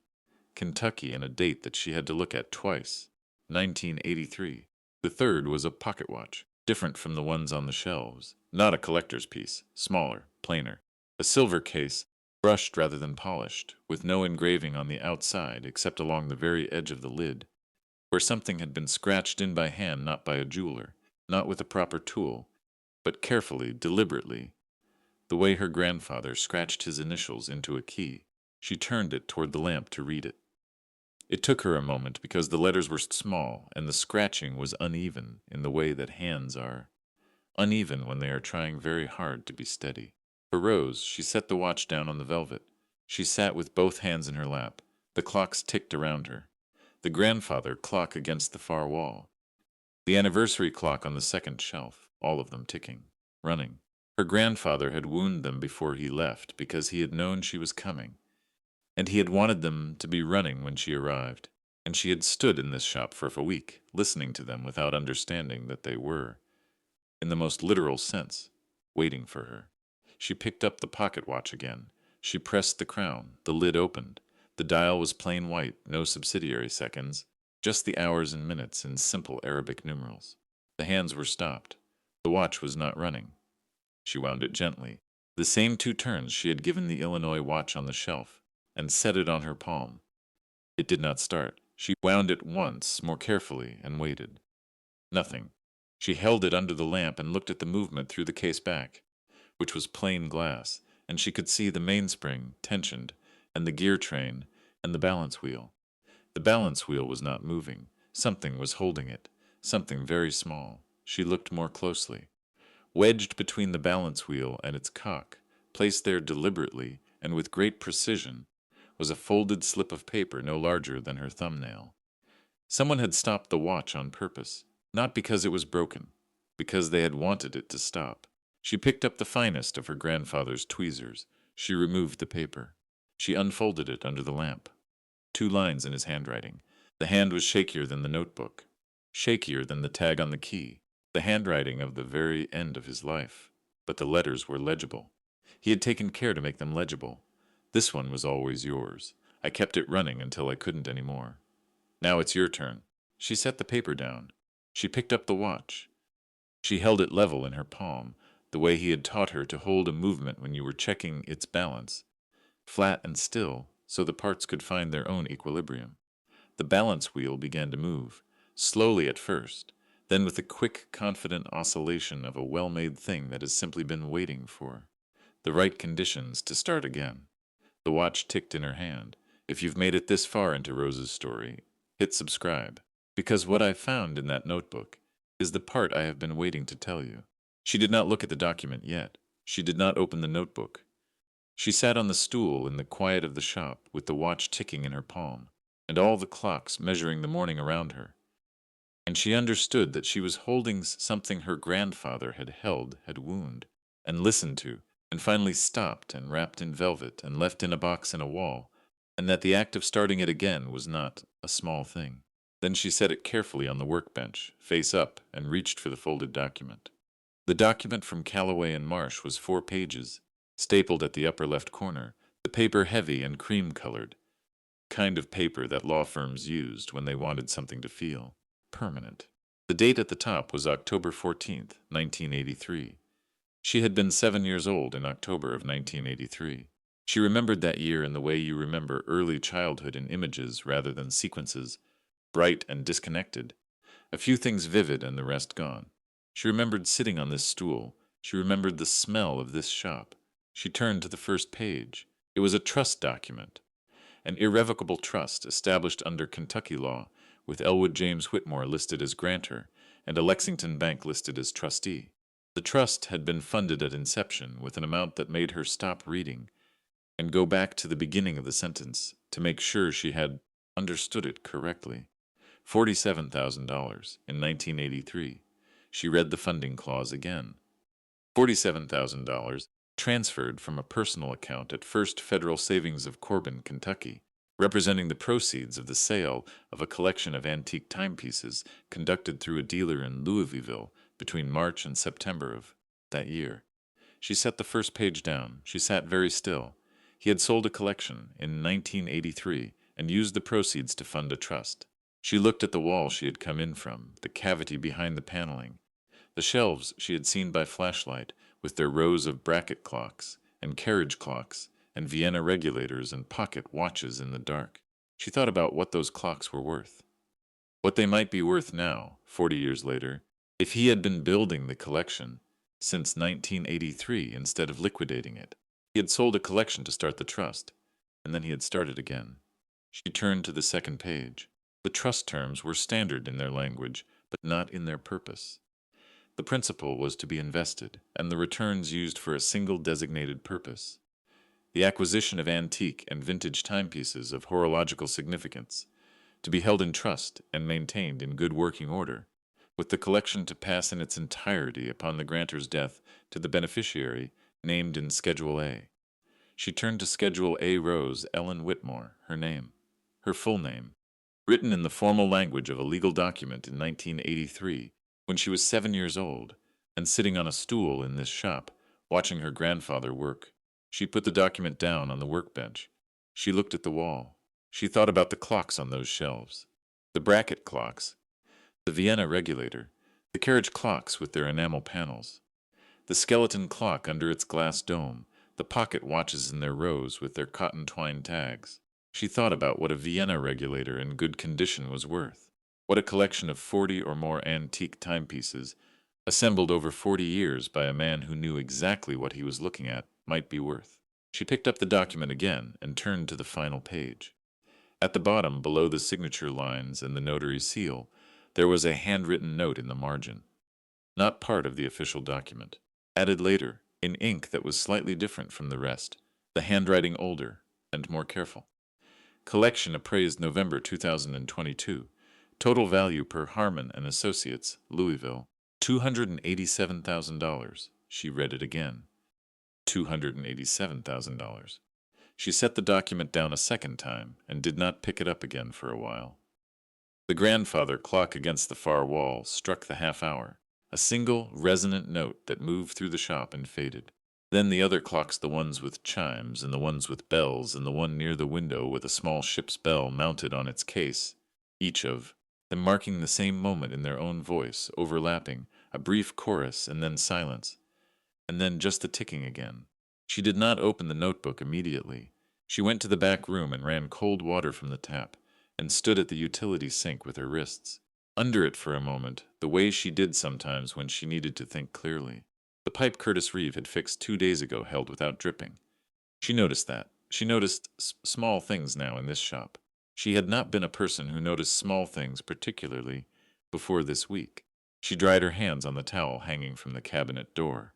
Kentucky, and a date that she had to look at twice, 1983. The third was a pocket watch, different from the ones on the shelves. Not a collector's piece, smaller, plainer. A silver case, brushed rather than polished, with no engraving on the outside except along the very edge of the lid, where something had been scratched in by hand, not by a jeweler, not with a proper tool, but carefully, deliberately, the way her grandfather scratched his initials into a key. She turned it toward the lamp to read it. It took her a moment because the letters were small and the scratching was uneven in the way that hands are. Uneven when they are trying very hard to be steady. For Rose, she set the watch down on the velvet. She sat with both hands in her lap. The clocks ticked around her. The grandfather clock against the far wall. The anniversary clock on the second shelf, all of them ticking, running. Her grandfather had wound them before he left because he had known she was coming, and he had wanted them to be running when she arrived. And she had stood in this shop for a week, listening to them without understanding that they were, in the most literal sense, waiting for her. She picked up the pocket watch again. She pressed the crown. The lid opened. The dial was plain white, no subsidiary seconds, just the hours and minutes in simple Arabic numerals. The hands were stopped. The watch was not running. She wound it gently, the same 2 turns she had given the Illinois watch on the shelf, and set it on her palm. It did not start. She wound it once, more carefully, and waited. Nothing. She held it under the lamp and looked at the movement through the case back, which was plain glass, and she could see the mainspring, tensioned, and the gear train, and the balance wheel. The balance wheel was not moving. Something was holding it, something very small. She looked more closely. Wedged between the balance wheel and its cock, placed there deliberately and with great precision, was a folded slip of paper no larger than her thumbnail. Someone had stopped the watch on purpose, not because it was broken, because they had wanted it to stop. She picked up the finest of her grandfather's tweezers. She removed the paper. She unfolded it under the lamp. 2 lines in his handwriting. The hand was shakier than the notebook, shakier than the tag on the key, the handwriting of the very end of his life. But the letters were legible. He had taken care to make them legible. This one was always yours. I kept it running until I couldn't any more. Now it's your turn. She set the paper down. She picked up the watch. She held it level in her palm, the way he had taught her to hold a movement when you were checking its balance, flat and still, so the parts could find their own equilibrium. The balance wheel began to move, slowly at first, then with the quick, confident oscillation of a well-made thing that has simply been waiting for the right conditions to start again. The watch ticked in her hand. If you've made it this far into Rose's story, hit subscribe, because what I found in that notebook is the part I have been waiting to tell you. She did not look at the document yet. She did not open the notebook. She sat on the stool in the quiet of the shop with the watch ticking in her palm, and all the clocks measuring the morning around her. And she understood that she was holding something her grandfather had held, had wound, and listened to, and finally stopped and wrapped in velvet and left in a box in a wall, and that the act of starting it again was not a small thing. Then she set it carefully on the workbench, face up, and reached for the folded document. The document from Callaway and Marsh was 4 pages, stapled at the upper left corner, the paper heavy and cream-colored, kind of paper that law firms used when they wanted something to feel permanent. The date at the top was October 14th, 1983. She had been 7 years old in October of 1983. She remembered that year in the way you remember early childhood in images rather than sequences, bright and disconnected, a few things vivid and the rest gone. She remembered sitting on this stool. She remembered the smell of this shop. She turned to the first page. It was a trust document, an irrevocable trust established under Kentucky law, with Elwood James Whitmore listed as grantor and a Lexington bank listed as trustee. The trust had been funded at inception with an amount that made her stop reading and go back to the beginning of the sentence to make sure she had understood it correctly. $47,000 in 1983. She read the funding clause again. $47,000 transferred from a personal account at First Federal Savings of Corbin, Kentucky, representing the proceeds of the sale of a collection of antique timepieces conducted through a dealer in Louisville between March and September of that year. She set the first page down. She sat very still. He had sold a collection in 1983 and used the proceeds to fund a trust. She looked at the wall she had come in from, the cavity behind the paneling, the shelves she had seen by flashlight with their rows of bracket clocks and carriage clocks and Vienna regulators and pocket watches in the dark. She thought about what those clocks were worth. What they might be worth now, 40 years later, if he had been building the collection since 1983 instead of liquidating it. He had sold a collection to start the trust, and then he had started again. She turned to the second page. The trust terms were standard in their language, but not in their purpose. The principal was to be invested, and the returns used for a single designated purpose: the acquisition of antique and vintage timepieces of horological significance, to be held in trust and maintained in good working order, with the collection to pass in its entirety upon the grantor's death to the beneficiary named in Schedule A. She turned to Schedule A Rose Ellen Whitmore, her name, her full name, written in the formal language of a legal document in 1983, when she was 7 years old, and sitting on a stool in this shop, watching her grandfather work. She put the document down on the workbench. She looked at the wall. She thought about the clocks on those shelves. The bracket clocks, the Vienna regulator, the carriage clocks with their enamel panels, the skeleton clock under its glass dome, the pocket watches in their rows with their cotton twine tags. She thought about what a Vienna regulator in good condition was worth, what a collection of 40 or more antique timepieces, assembled over 40 years by a man who knew exactly what he was looking at, might be worth. She picked up the document again and turned to the final page. At the bottom, below the signature lines and the notary's seal, there was a handwritten note in the margin, not part of the official document, added later, in ink that was slightly different from the rest, the handwriting older and more careful. Collection appraised November 2022. Total value per Harmon and Associates, Louisville, $287,000. She read it again. $287,000. She set the document down a second time and did not pick it up again for a while. The grandfather clock against the far wall struck the half hour, a single resonant note that moved through the shop and faded. Then the other clocks, the ones with chimes and the ones with bells and the one near the window with a small ship's bell mounted on its case, each of them marking the same moment in their own voice, overlapping, a brief chorus and then silence, and then just the ticking again. She did not open the notebook immediately. She went to the back room and ran cold water from the tap, and stood at the utility sink with her wrists under it for a moment, the way she did sometimes when she needed to think clearly. The pipe Curtis Reeve had fixed 2 days ago held without dripping. She noticed that. She noticed small things now in this shop. She had not been a person who noticed small things particularly before this week. She dried her hands on the towel hanging from the cabinet door.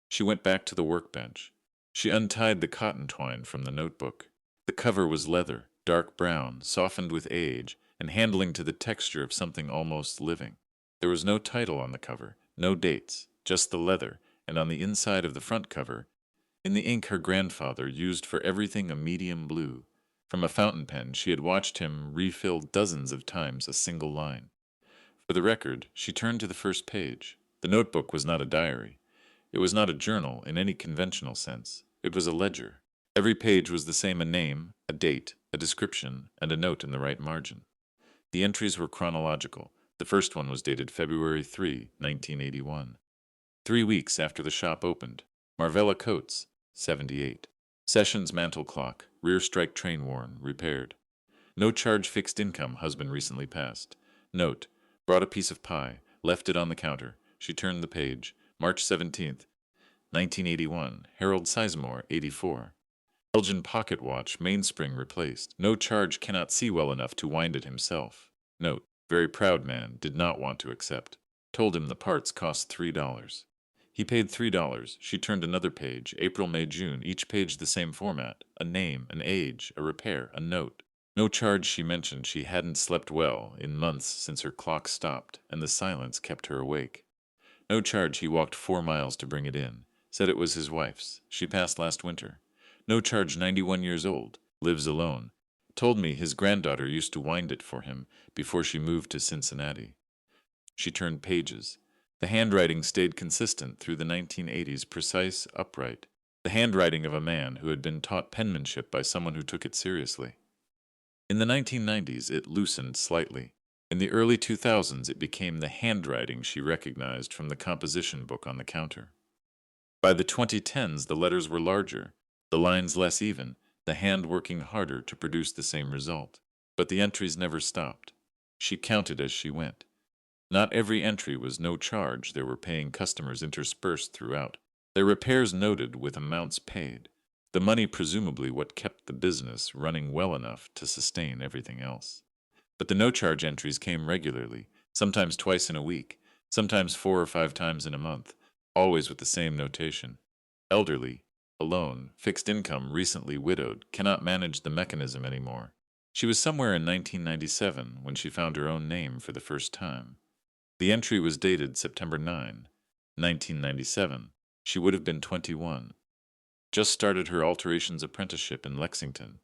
She went back to the workbench. She untied the cotton twine from the notebook. The cover was leather, dark brown, softened with age, and handling to the texture of something almost living. There was no title on the cover, no dates, just the leather, and on the inside of the front cover, in the ink her grandfather used for everything, a medium blue. From a fountain pen she had watched him refill dozens of times a single line. For the record, she turned to the first page. The notebook was not a diary. It was not a journal in any conventional sense. It was a ledger. Every page was the same: a name, a date, a description, and a note in the right margin. The entries were chronological. The first one was dated February 3, 1981. 3 weeks after the shop opened. Marvella Coates, 78. Sessions mantel clock, rear strike train worn, repaired. No charge fixed income, husband recently passed. Note, brought a piece of pie, left it on the counter. She turned the page. March 17th, 1981. Harold Sizemore, 84. Belgian pocket watch, mainspring replaced. No charge, cannot see well enough to wind it himself. Note, very proud man, did not want to accept. Told him the parts cost $3. He paid $3. She turned another page. April, May, June, each page the same format. A name, an age, a repair, a note. No charge. She mentioned she hadn't slept well in months since her clock stopped, and the silence kept her awake. No charge. He walked 4 miles to bring it in. Said it was his wife's. She passed last winter. No charge, 91 years old, lives alone. Told me his granddaughter used to wind it for him before she moved to Cincinnati. She turned pages. The handwriting stayed consistent through the 1980s, precise, upright. The handwriting of a man who had been taught penmanship by someone who took it seriously. In the 1990s, it loosened slightly. In the early 2000s, it became the handwriting she recognized from the composition book on the counter. By the 2010s, the letters were larger, the lines less even, the hand working harder to produce the same result. But the entries never stopped. She counted as she went. Not every entry was no charge. There were paying customers interspersed throughout. Their repairs noted with amounts paid. The money presumably what kept the business running well enough to sustain everything else. But the no-charge entries came regularly, sometimes twice in a week, sometimes 4 or 5 times in a month, always with the same notation. Elderly, alone, fixed income, recently widowed, cannot manage the mechanism anymore. She was somewhere in 1997 when she found her own name for the first time. The entry was dated September 9, 1997. She would have been 21. Just started her alterations apprenticeship in Lexington.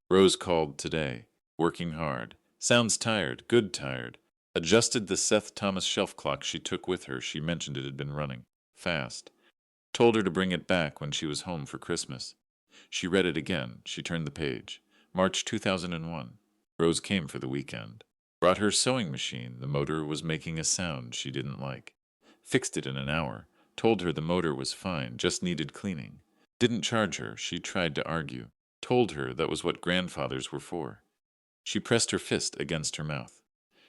Rose called today, working hard. Sounds tired, good tired. Adjusted the Seth Thomas shelf clock she took with her. She mentioned it had been running fast. Told her to bring it back when she was home for Christmas. She read it again. She turned the page. March 2001. Rose came for the weekend. Brought her sewing machine. The motor was making a sound she didn't like. Fixed it in an hour. Told her the motor was fine, just needed cleaning. Didn't charge her. She tried to argue. Told her that was what grandfathers were for. She pressed her fist against her mouth.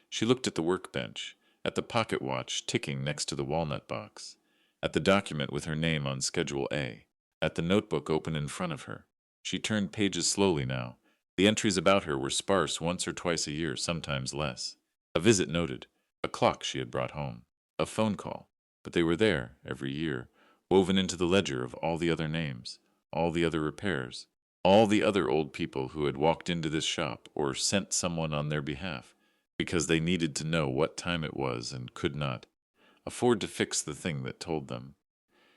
She looked at the workbench, at the pocket watch ticking next to the walnut box, at the document with her name on Schedule A, at the notebook open in front of her. She turned pages slowly now. The entries about her were sparse once or twice a year, sometimes less. A visit noted, a clock she had brought home, a phone call, but they were there every year, woven into the ledger of all the other names, all the other repairs, all the other old people who had walked into this shop or sent someone on their behalf because they needed to know what time it was and could not afford to fix the thing that told them.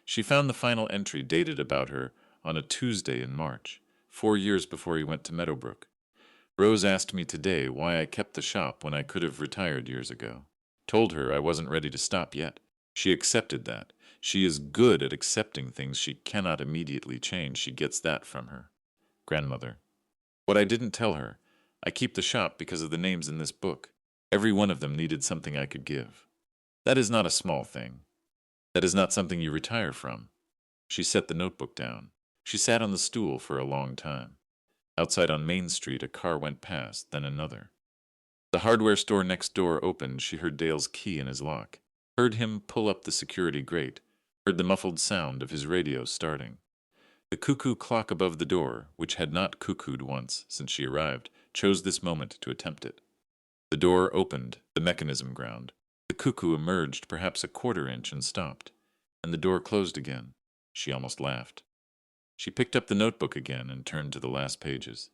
She found the final entry dated about her on a Tuesday in March, 4 years before he went to Meadowbrook. Rose asked me today why I kept the shop when I could have retired years ago. Told her I wasn't ready to stop yet. She accepted that. She is good at accepting things she cannot immediately change. She gets that from her grandmother. What I didn't tell her, I keep the shop because of the names in this book. Every one of them needed something I could give. That is not a small thing. That is not something you retire from. She set the notebook down. She sat on the stool for a long time. Outside on Main Street, a car went past, then another. The hardware store next door opened. She heard Dale's key in his lock. Heard him pull up the security grate. Heard the muffled sound of his radio starting. The cuckoo clock above the door, which had not cuckooed once since she arrived, chose this moment to attempt it. The door opened, the mechanism ground. The cuckoo emerged perhaps a quarter-inch and stopped, and the door closed again. She almost laughed. She picked up the notebook again and turned to the last pages.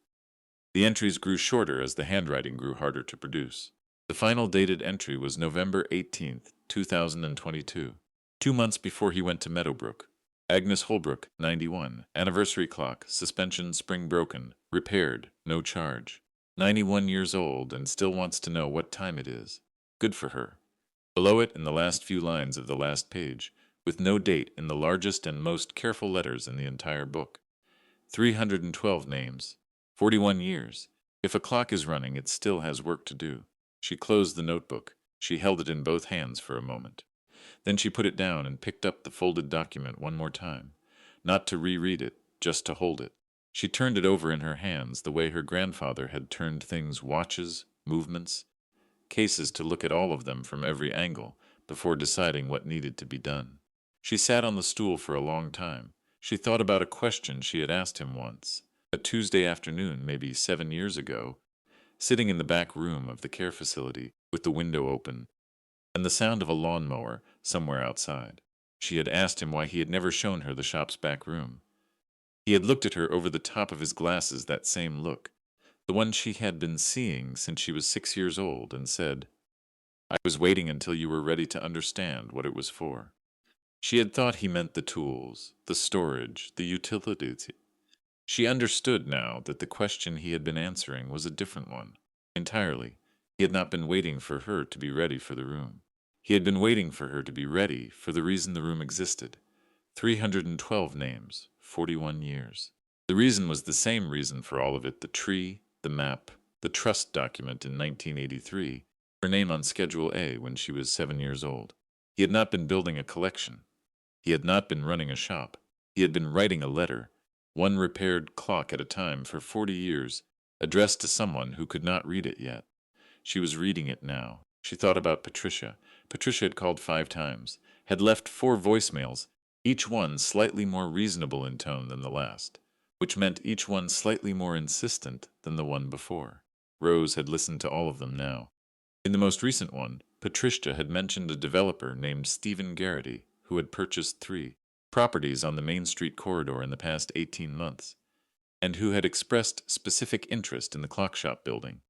The entries grew shorter as the handwriting grew harder to produce. The final dated entry was November 18th, 2022, 2 months before he went to Meadowbrook. Agnes Holbrook, 91, anniversary clock, suspension spring broken, repaired, no charge. 91 years old and still wants to know what time it is. Good for her. Below it, in the last few lines of the last page, with no date in the largest and most careful letters in the entire book. 312 names. 41 years. If a clock is running, it still has work to do. She closed the notebook. She held it in both hands for a moment. Then she put it down and picked up the folded document one more time, not to reread it, just to hold it. She turned it over in her hands the way her grandfather had turned things, watches, movements, cases, to look at all of them from every angle before deciding what needed to be done. She sat on the stool for a long time. She thought about a question she had asked him once, a Tuesday afternoon, maybe 7 years ago, sitting in the back room of the care facility with the window open and the sound of a lawnmower somewhere outside. She had asked him why he had never shown her the shop's back room. He had looked at her over the top of his glasses, that same look, the one she had been seeing since she was 6 years old, and said, "I was waiting until you were ready to understand what it was for." She had thought he meant the tools, the storage, the utilities. She understood now that the question he had been answering was a different one, entirely. He had not been waiting for her to be ready for the room. He had been waiting for her to be ready for the reason the room existed. 312 names, 41 years. The reason was the same reason for all of it: the tree, the map, the trust document in 1983, her name on Schedule A when she was 7 years old. He had not been building a collection. He had not been running a shop. He had been writing a letter, one repaired clock at a time, for 40 years, addressed to someone who could not read it yet. She was reading it now. She thought about Patricia. Patricia had called 5 times, had left 4 voicemails, each one slightly more reasonable in tone than the last. which meant each one slightly more insistent than the one before. Rose had listened to all of them now. In the most recent one, Patricia had mentioned a developer named Stephen Garrity who had purchased 3 properties on the Main Street corridor in the past 18 months, and who had expressed specific interest in the clock shop building.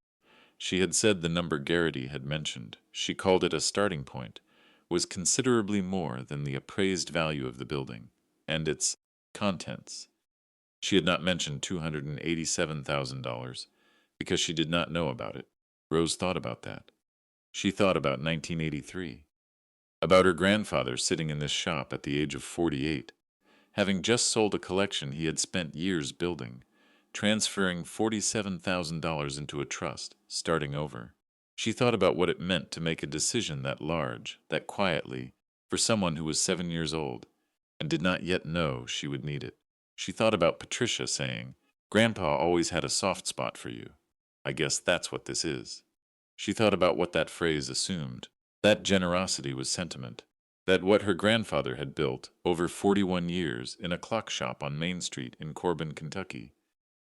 She had said the number Garrity had mentioned, she called it a starting point, was considerably more than the appraised value of the building, and its contents. She had not mentioned $287,000 because she did not know about it. Rose thought about that. She thought about 1983, about her grandfather sitting in this shop at the age of 48, having just sold a collection he had spent years building, transferring $47,000 into a trust, starting over. She thought about what it meant to make a decision that large, that quietly, for someone who was 7 years old, and did not yet know she would need it. She thought about Patricia saying, "Grandpa always had a soft spot for you. I guess that's what this is." She thought about what that phrase assumed. That generosity was sentiment. That what her grandfather had built over 41 years in a clock shop on Main Street in Corbin, Kentucky,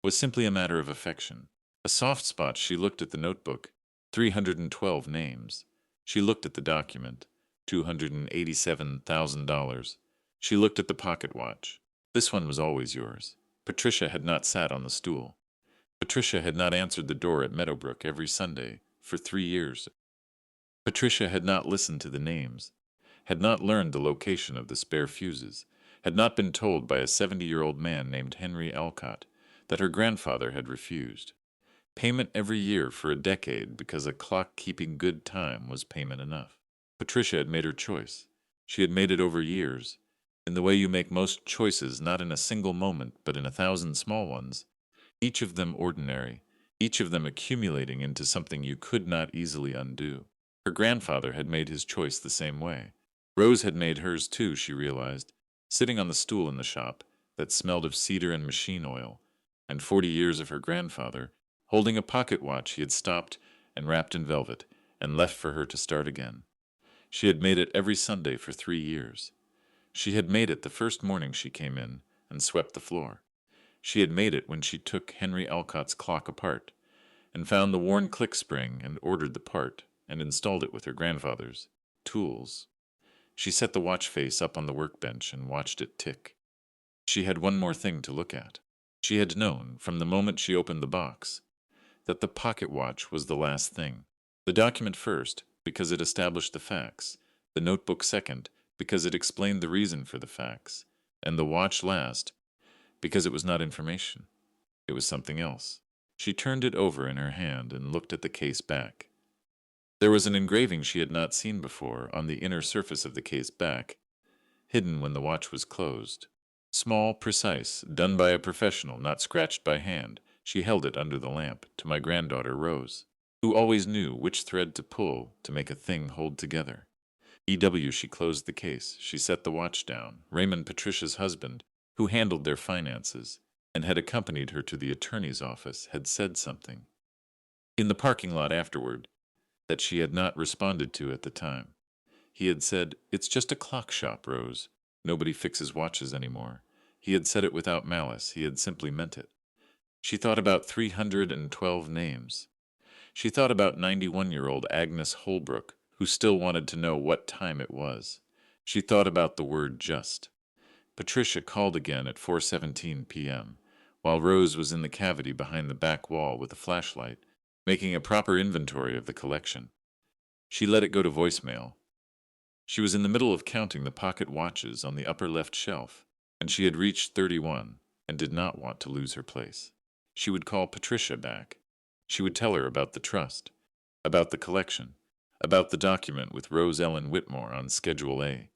was simply a matter of affection. A soft spot. She looked at the notebook, 312 names. She looked at the document, $287,000. She looked at the pocket watch. This one was always yours. Patricia had not sat on the stool. Patricia had not answered the door at Meadowbrook every Sunday for 3 years. Patricia had not listened to the names, had not learned the location of the spare fuses, had not been told by a 70-year-old man named Henry Alcott that her grandfather had refused. Payment every year for a decade because a clock keeping good time was payment enough. Patricia had made her choice. She had made it over years, in the way you make most choices, not in a single moment, but in 1,000 small ones, each of them ordinary, each of them accumulating into something you could not easily undo. Her grandfather had made his choice the same way. Rose had made hers too, she realized, sitting on the stool in the shop that smelled of cedar and machine oil, and 40 years of her grandfather, holding a pocket watch he had stopped and wrapped in velvet and left for her to start again. She had made it every Sunday for 3 years. She had made it the first morning she came in and swept the floor. She had made it when she took Henry Alcott's clock apart and found the worn click spring and ordered the part and installed it with her grandfather's tools. She set the watch face up on the workbench and watched it tick. She had one more thing to look at. She had known, from the moment she opened the box, that the pocket watch was the last thing. The document first, because it established the facts, the notebook second, because it explained the reason for the facts, and the watch last, because it was not information. It was something else. She turned it over in her hand and looked at the case back. There was an engraving she had not seen before on the inner surface of the case back, hidden when the watch was closed. Small, precise, done by a professional, not scratched by hand. She held it under the lamp to my granddaughter Rose, who always knew which thread to pull to make a thing hold together. She closed the case. She set the watch down. Raymond, Patricia's husband, who handled their finances and had accompanied her to the attorney's office, had said something in the parking lot afterward that she had not responded to at the time. He had said, "It's just a clock shop, Rose. Nobody fixes watches anymore." He had said it without malice. He had simply meant it. She thought about 312 names. She thought about 91-year-old Agnes Holbrook, who still wanted to know what time it was. She thought about the word just. Patricia called again at 4:17 p.m., while Rose was in the cavity behind the back wall with a flashlight, making a proper inventory of the collection. She let it go to voicemail. She was in the middle of counting the pocket watches on the upper left shelf, and she had reached 31 and did not want to lose her place. She would call Patricia back. She would tell her about the trust, about the collection, about the document with Rose Ellen Whitmore on Schedule A.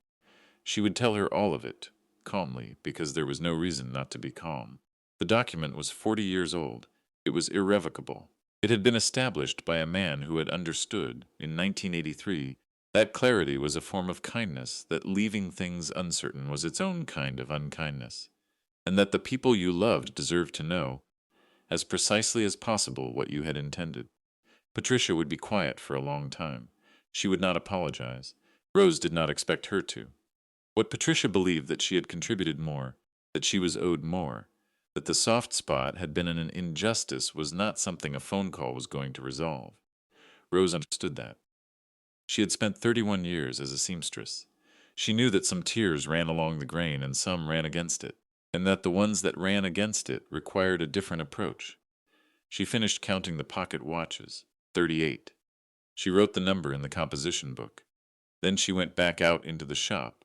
She would tell her all of it, calmly, because there was no reason not to be calm. The document was 40 years old. It was irrevocable. It had been established by a man who had understood, in 1983, that clarity was a form of kindness, that leaving things uncertain was its own kind of unkindness, and that the people you loved deserved to know, as precisely as possible, what you had intended. Patricia would be quiet for a long time. She would not apologize. Rose did not expect her to. What Patricia believed that she had contributed more, that she was owed more, That the soft spot had been an injustice was not something a phone call was going to resolve. Rose understood that. She had spent 31 years as a seamstress. She knew that some tears ran along the grain and some ran against it, and that the ones that ran against it required a different approach. She finished counting the pocket watches, 38. She wrote the number in the composition book. Then she went back out into the shop,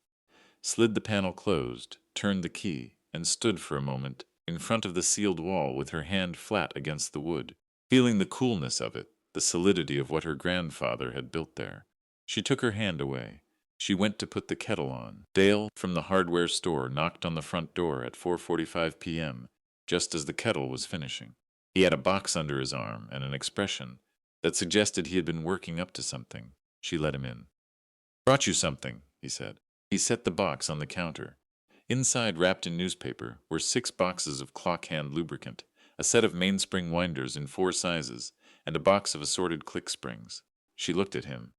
slid the panel closed, turned the key, and stood for a moment in front of the sealed wall with her hand flat against the wood, feeling the coolness of it, the solidity of what her grandfather had built there. She took her hand away. She went to put the kettle on. Dale, from the hardware store, knocked on the front door at 4:45 p.m., just as the kettle was finishing. He had a box under his arm and an expression that suggested he had been working up to something. She let him in. "Brought you something," he said. He set the box on the counter. Inside, wrapped in newspaper, were 6 boxes of clock hand lubricant, a set of mainspring winders in 4 sizes, and a box of assorted click springs. She looked at him.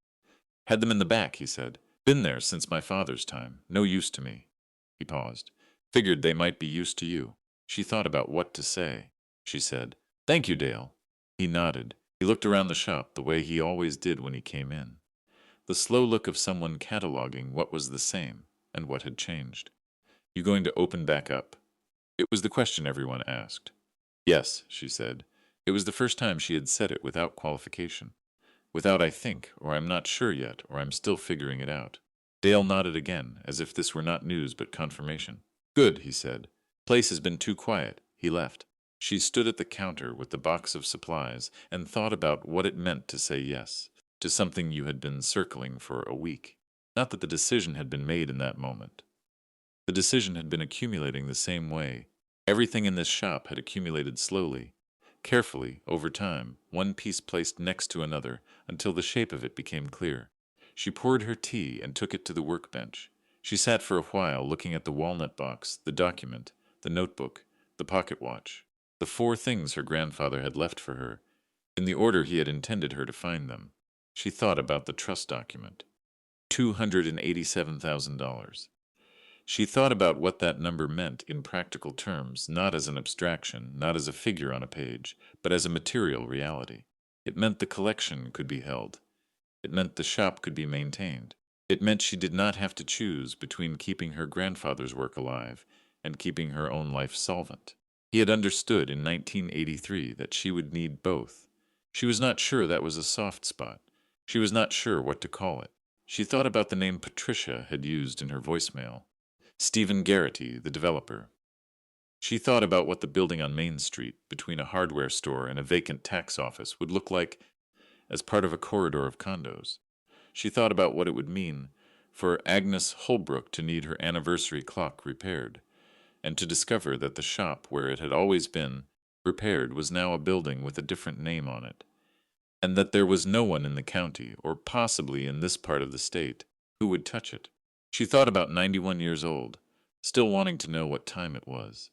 "Had them in the back," he said. "Been there since my father's time. No use to me." He paused. "Figured they might be use to you." She thought about what to say. She said, "Thank you, Dale." He nodded. He looked around the shop the way he always did when he came in. The slow look of someone cataloging what was the same and what had changed. "You going to open back up?" It was the question everyone asked. "Yes," she said. It was the first time she had said it without qualification. Without "I think," or "I'm not sure yet," or "I'm still figuring it out." Dale nodded again, as if this were not news but confirmation. "Good," he said. "Place has been too quiet." He left. She stood at the counter with the box of supplies and thought about what it meant to say yes to something you had been circling for a week. Not that the decision had been made in that moment. The decision had been accumulating the same way. Everything in this shop had accumulated slowly, carefully, over time, one piece placed next to another until the shape of it became clear. She poured her tea and took it to the workbench. She sat for a while looking at the walnut box, the document, the notebook, the pocket watch, the 4 things her grandfather had left for her, in the order he had intended her to find them. She thought about the trust document. $287,000. She thought about what that number meant in practical terms, not as an abstraction, not as a figure on a page, but as a material reality. It meant the collection could be held. It meant the shop could be maintained. It meant she did not have to choose between keeping her grandfather's work alive and keeping her own life solvent. He had understood in 1983 that she would need both. She was not sure that was a soft spot. She was not sure what to call it. She thought about the name Patricia had used in her voicemail. Stephen Garrity, the developer. She thought about what the building on Main Street, between a hardware store and a vacant tax office, would look like as part of a corridor of condos. She thought about what it would mean for Agnes Holbrook to need her anniversary clock repaired, and to discover that the shop where it had always been repaired was now a building with a different name on it, and that there was no one in the county, or possibly in this part of the state, who would touch it. She thought about 91 years old, still wanting to know what time it was.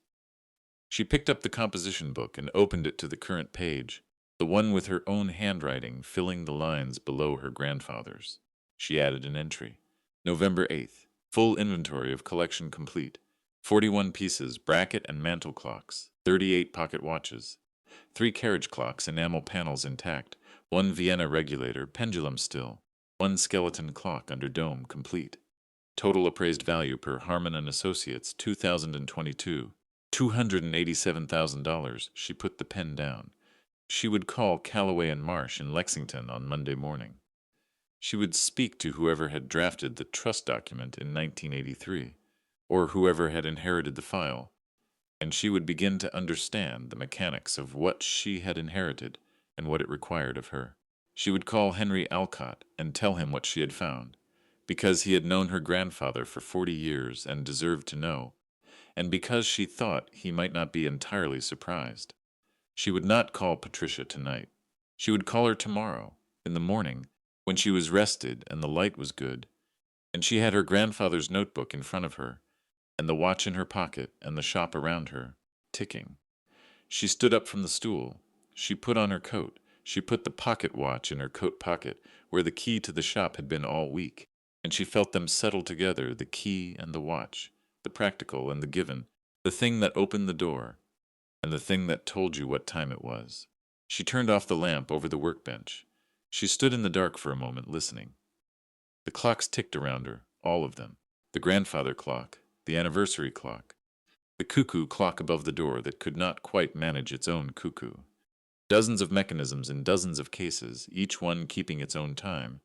She picked up the composition book and opened it to the current page, the one with her own handwriting filling the lines below her grandfather's. She added an entry. November 8th. Full inventory of collection complete. 41 pieces, bracket and mantel clocks. 38 pocket watches. 3 carriage clocks, enamel panels intact. 1 Vienna regulator, pendulum still. 1 skeleton clock under dome complete. Total appraised value per Harmon and Associates, 2022. $287,000. She put the pen down. She would call Calloway and Marsh in Lexington on Monday morning. She would speak to whoever had drafted the trust document in 1983, or whoever had inherited the file, and she would begin to understand the mechanics of what she had inherited and what it required of her. She would call Henry Alcott and tell him what she had found, because he had known her grandfather for 40 years and deserved to know, and because she thought he might not be entirely surprised. She would not call Patricia tonight. She would call her tomorrow, in the morning, when she was rested and the light was good, and she had her grandfather's notebook in front of her, and the watch in her pocket, and the shop around her, ticking. She stood up from the stool. She put on her coat. She put the pocket watch in her coat pocket, where the key to the shop had been all week, and she felt them settle together, the key and the watch, the practical and the given, the thing that opened the door, and the thing that told you what time it was. She turned off the lamp over the workbench. She stood in the dark for a moment, listening. The clocks ticked around her, all of them. The grandfather clock, the anniversary clock, the cuckoo clock above the door that could not quite manage its own cuckoo. Dozens of mechanisms in dozens of cases, each one keeping its own time.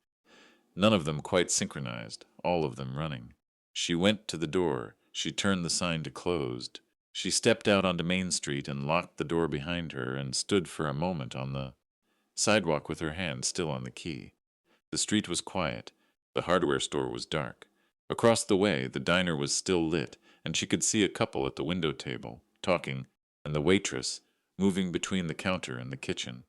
None of them quite synchronized, all of them running. She went to the door. She turned the sign to closed. She stepped out onto Main Street and locked the door behind her and stood for a moment on the sidewalk with her hand still on the key. The street was quiet. The hardware store was dark. Across the way, the diner was still lit, and she could see a couple at the window table, talking, and the waitress, moving between the counter and the kitchen.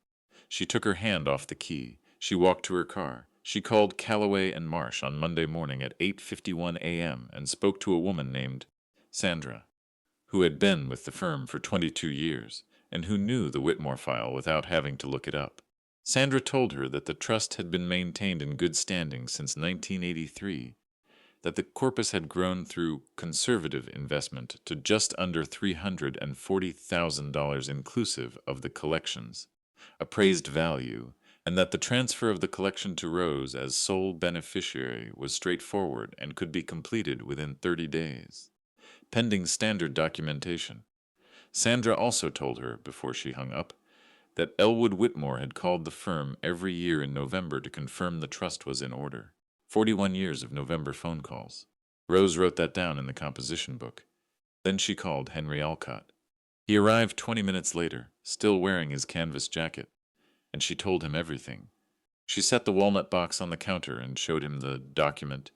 She took her hand off the key. She walked to her car. She called Calloway and Marsh on Monday morning at 8:51 a.m. and spoke to a woman named Sandra, who had been with the firm for 22 years and who knew the Whitmore file without having to look it up. Sandra told her that the trust had been maintained in good standing since 1983, that the corpus had grown through conservative investment to just under $340,000 inclusive of the collections, appraised value, and that the transfer of the collection to Rose as sole beneficiary was straightforward and could be completed within 30 days, pending standard documentation. Sandra also told her, before she hung up, that Elwood Whitmore had called the firm every year in November to confirm the trust was in order. 41 years of November phone calls. Rose wrote that down in the composition book. Then she called Henry Alcott. He arrived 20 minutes later, still wearing his canvas jacket, and she told him everything. She set the walnut box on the counter and showed him the document,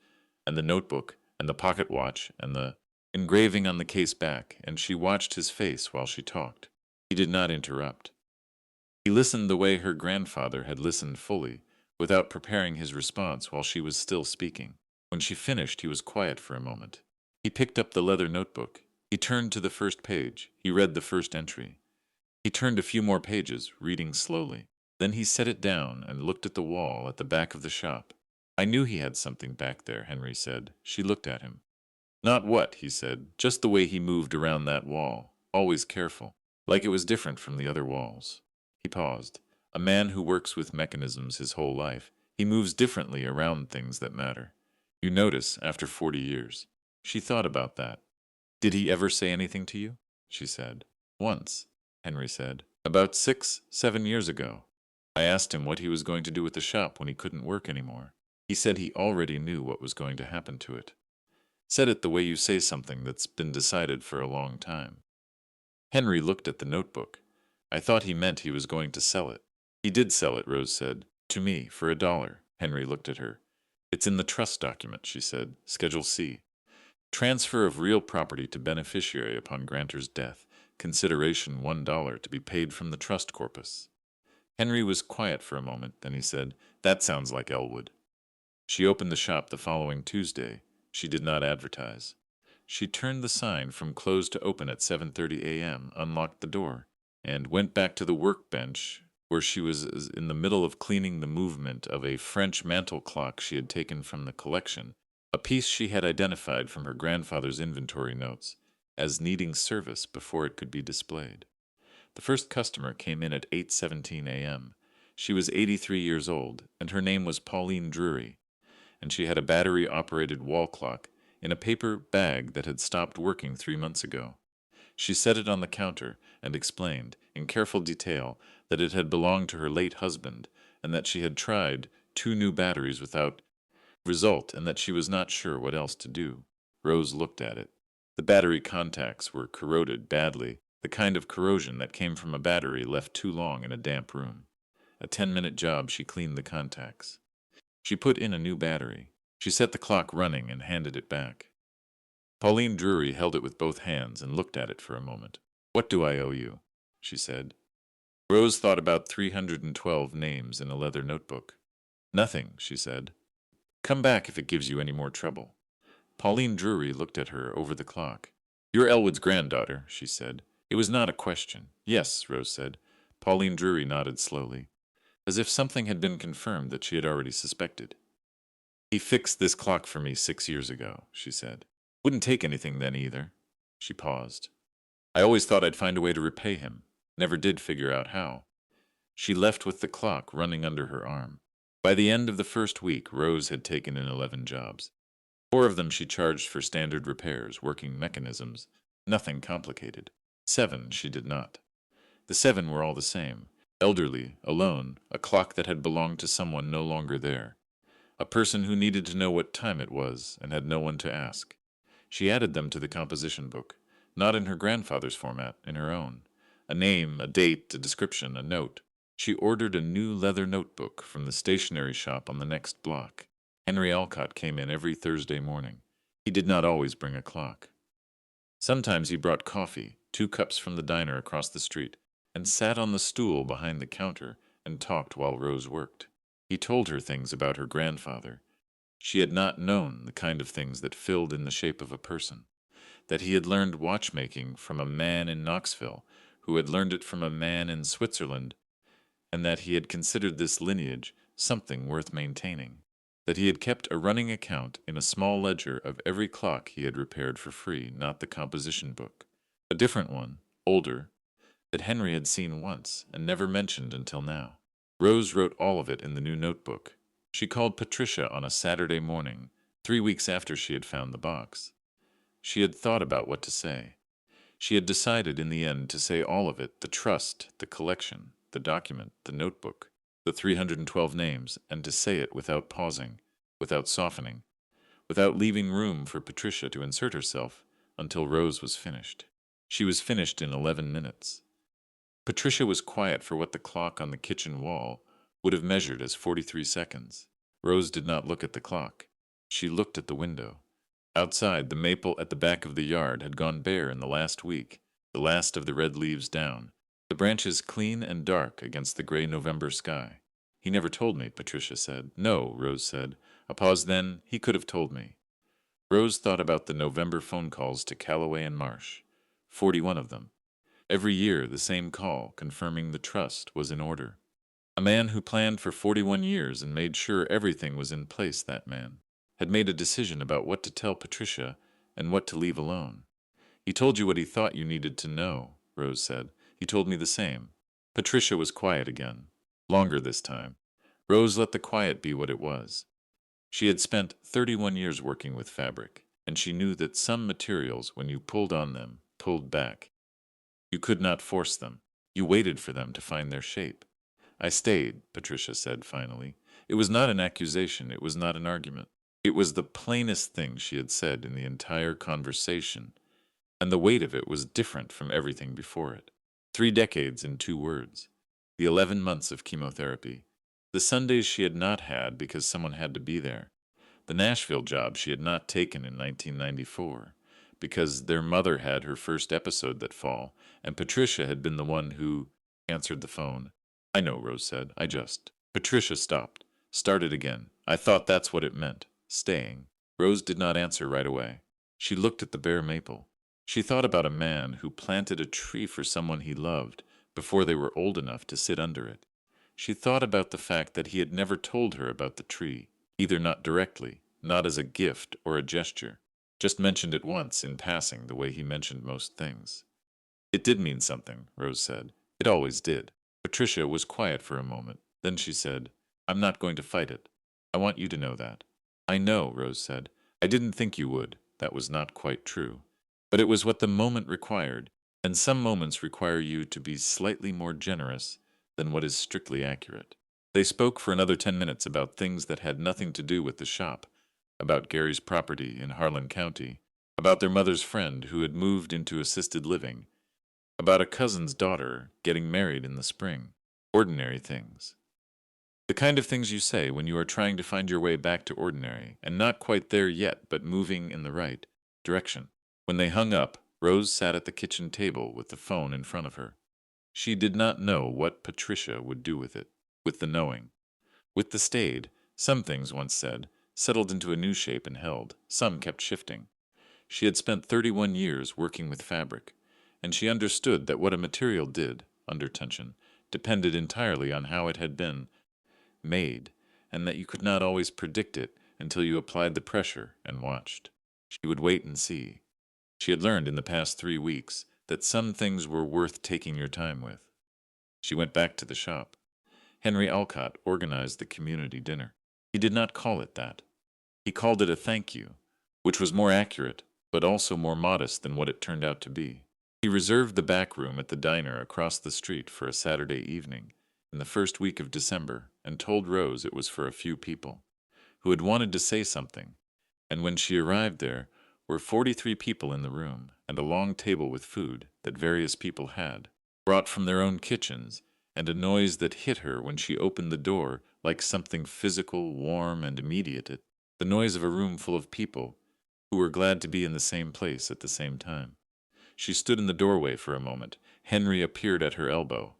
and the notebook, and the pocket watch, and the engraving on the case back, and she watched his face while she talked. He did not interrupt. He listened the way her grandfather had listened fully, without preparing his response while she was still speaking. When she finished, he was quiet for a moment. He picked up the leather notebook. He turned to the first page. He read the first entry. He turned a few more pages, reading slowly. Then he set it down and looked at the wall at the back of the shop. I knew he had something back there, Henry said. She looked at him. Not what, he said, just the way he moved around that wall, always careful, like it was different from the other walls. He paused. A man who works with mechanisms his whole life, he moves differently around things that matter. You notice after 40 years. She thought about that. Did he ever say anything to you? She said. Once, Henry said. About 6, 7 years ago. I asked him what he was going to do with the shop when he couldn't work anymore. He said he already knew what was going to happen to it. Said it the way you say something that's been decided for a long time. Henry looked at the notebook. I thought he meant he was going to sell it. He did sell it, Rose said. To me, for $1. Henry looked at her. It's in the trust document, she said. Schedule C. Transfer of real property to beneficiary upon grantor's death. Consideration $1 to be paid from the trust corpus. Henry was quiet for a moment, then he said, That sounds like Elwood. She opened the shop the following Tuesday. She did not advertise. She turned the sign from closed to open at 7:30 a.m., unlocked the door, and went back to the workbench where she was in the middle of cleaning the movement of a French mantel clock she had taken from the collection, a piece she had identified from her grandfather's inventory notes as needing service before it could be displayed. The first customer came in at 8:17 a.m. She was 83 years old, and her name was Pauline Drury, and she had a battery-operated wall clock in a paper bag that had stopped working 3 months ago. She set it on the counter and explained, in careful detail, that it had belonged to her late husband, and that she had tried 2 new batteries without result, and that she was not sure what else to do. Rose looked at it. The battery contacts were corroded badly, the kind of corrosion that came from a battery left too long in a damp room. A 10-minute job, she cleaned the contacts. She put in a new battery. She set the clock running and handed it back. Pauline Drury held it with both hands and looked at it for a moment. What do I owe you? She said. Rose thought about 312 names in a leather notebook. Nothing, she said. Come back if it gives you any more trouble. Pauline Drury looked at her over the clock. You're Elwood's granddaughter, she said. It was not a question. Yes, Rose said. Pauline Drury nodded slowly, as if something had been confirmed that she had already suspected. He fixed this clock for me 6 years ago, she said. Wouldn't take anything then either. She paused. I always thought I'd find a way to repay him. Never did figure out how. She left with the clock running under her arm. By the end of the first week, Rose had taken in 11 jobs. 4 of them she charged for standard repairs, working mechanisms, nothing complicated. 7 she did not. The 7 were all the same. Elderly, alone, a clock that had belonged to someone no longer there. A person who needed to know what time it was and had no one to ask. She added them to the composition book, not in her grandfather's format, in her own. A name, a date, a description, a note. She ordered a new leather notebook from the stationery shop on the next block. Henry Alcott came in every Thursday morning. He did not always bring a clock. Sometimes he brought coffee, 2 cups from the diner across the street, and sat on the stool behind the counter and talked while Rose worked. He told her things about her grandfather. She had not known the kind of things that filled in the shape of a person. That he had learned watchmaking from a man in Knoxville, who had learned it from a man in Switzerland, and that he had considered this lineage something worth maintaining. That he had kept a running account in a small ledger of every clock he had repaired for free, not the composition book. A different one, older, that Henry had seen once and never mentioned until now. Rose wrote all of it in the new notebook. She called Patricia on a Saturday morning, 3 weeks after she had found the box. She had thought about what to say. She had decided in the end to say all of it, the trust, the collection, the document, the notebook, the 312 names, and to say it without pausing, without softening, without leaving room for Patricia to insert herself until Rose was finished. She was finished in 11 minutes. Patricia was quiet for what the clock on the kitchen wall would have measured as 43 seconds. Rose did not look at the clock. She looked at the window. Outside, the maple at the back of the yard had gone bare in the last week, the last of the red leaves down, the branches clean and dark against the gray November sky. He never told me, Patricia said. No, Rose said. A pause then, he could have told me. Rose thought about the November phone calls to Calloway and Marsh. 41 of them. Every year the same call, confirming the trust was in order. A man who planned for 41 years and made sure everything was in place, that man, had made a decision about what to tell Patricia and what to leave alone. He told you what he thought you needed to know, Rose said. He told me the same. Patricia was quiet again. Longer this time. Rose let the quiet be what it was. She had spent 31 years working with fabric, and she knew that some materials, when you pulled on them, pulled back. You could not force them. You waited for them to find their shape. I stayed, Patricia said finally. It was not an accusation. It was not an argument. It was the plainest thing she had said in the entire conversation, and the weight of it was different from everything before it. 3 decades in 2 words. The 11 months of chemotherapy. The Sundays she had not had because someone had to be there. The Nashville job she had not taken in 1994 because their mother had her first episode that fall, and Patricia had been the one who answered the phone. I know, Rose said. I just. Patricia stopped. Started again. I thought that's what it meant. Staying. Rose did not answer right away. She looked at the bare maple. She thought about a man who planted a tree for someone he loved before they were old enough to sit under it. She thought about the fact that he had never told her about the tree, either not directly, not as a gift or a gesture, just mentioned it once in passing the way he mentioned most things. It did mean something, Rose said. It always did. Patricia was quiet for a moment. Then she said, I'm not going to fight it. I want you to know that. I know, Rose said. I didn't think you would. That was not quite true. But it was what the moment required, and some moments require you to be slightly more generous than what is strictly accurate. They spoke for another 10 minutes about things that had nothing to do with the shop, about Gary's property in Harlan County, about their mother's friend who had moved into assisted living, about a cousin's daughter getting married in the spring. Ordinary things. The kind of things you say when you are trying to find your way back to ordinary, and not quite there yet, but moving in the right direction. When they hung up, Rose sat at the kitchen table with the phone in front of her. She did not know what Patricia would do with it, with the knowing. With the stayed, some things, once said, settled into a new shape and held. Some kept shifting. She had spent 31 years working with fabric, and she understood that what a material did, under tension, depended entirely on how it had been made, and that you could not always predict it until you applied the pressure and watched. She would wait and see. She had learned in the past 3 weeks that some things were worth taking your time with. She went back to the shop. Henry Alcott organized the community dinner. He did not call it that. He called it a thank you, which was more accurate, but also more modest than what it turned out to be. He reserved the back room at the diner across the street for a Saturday evening in the first week of December and told Rose it was for a few people who had wanted to say something, and when she arrived there were 43 people in the room and a long table with food that various people had, brought from their own kitchens, and a noise that hit her when she opened the door like something physical, warm, and immediate, the noise of a room full of people who were glad to be in the same place at the same time. She stood in the doorway for a moment. Henry appeared at her elbow.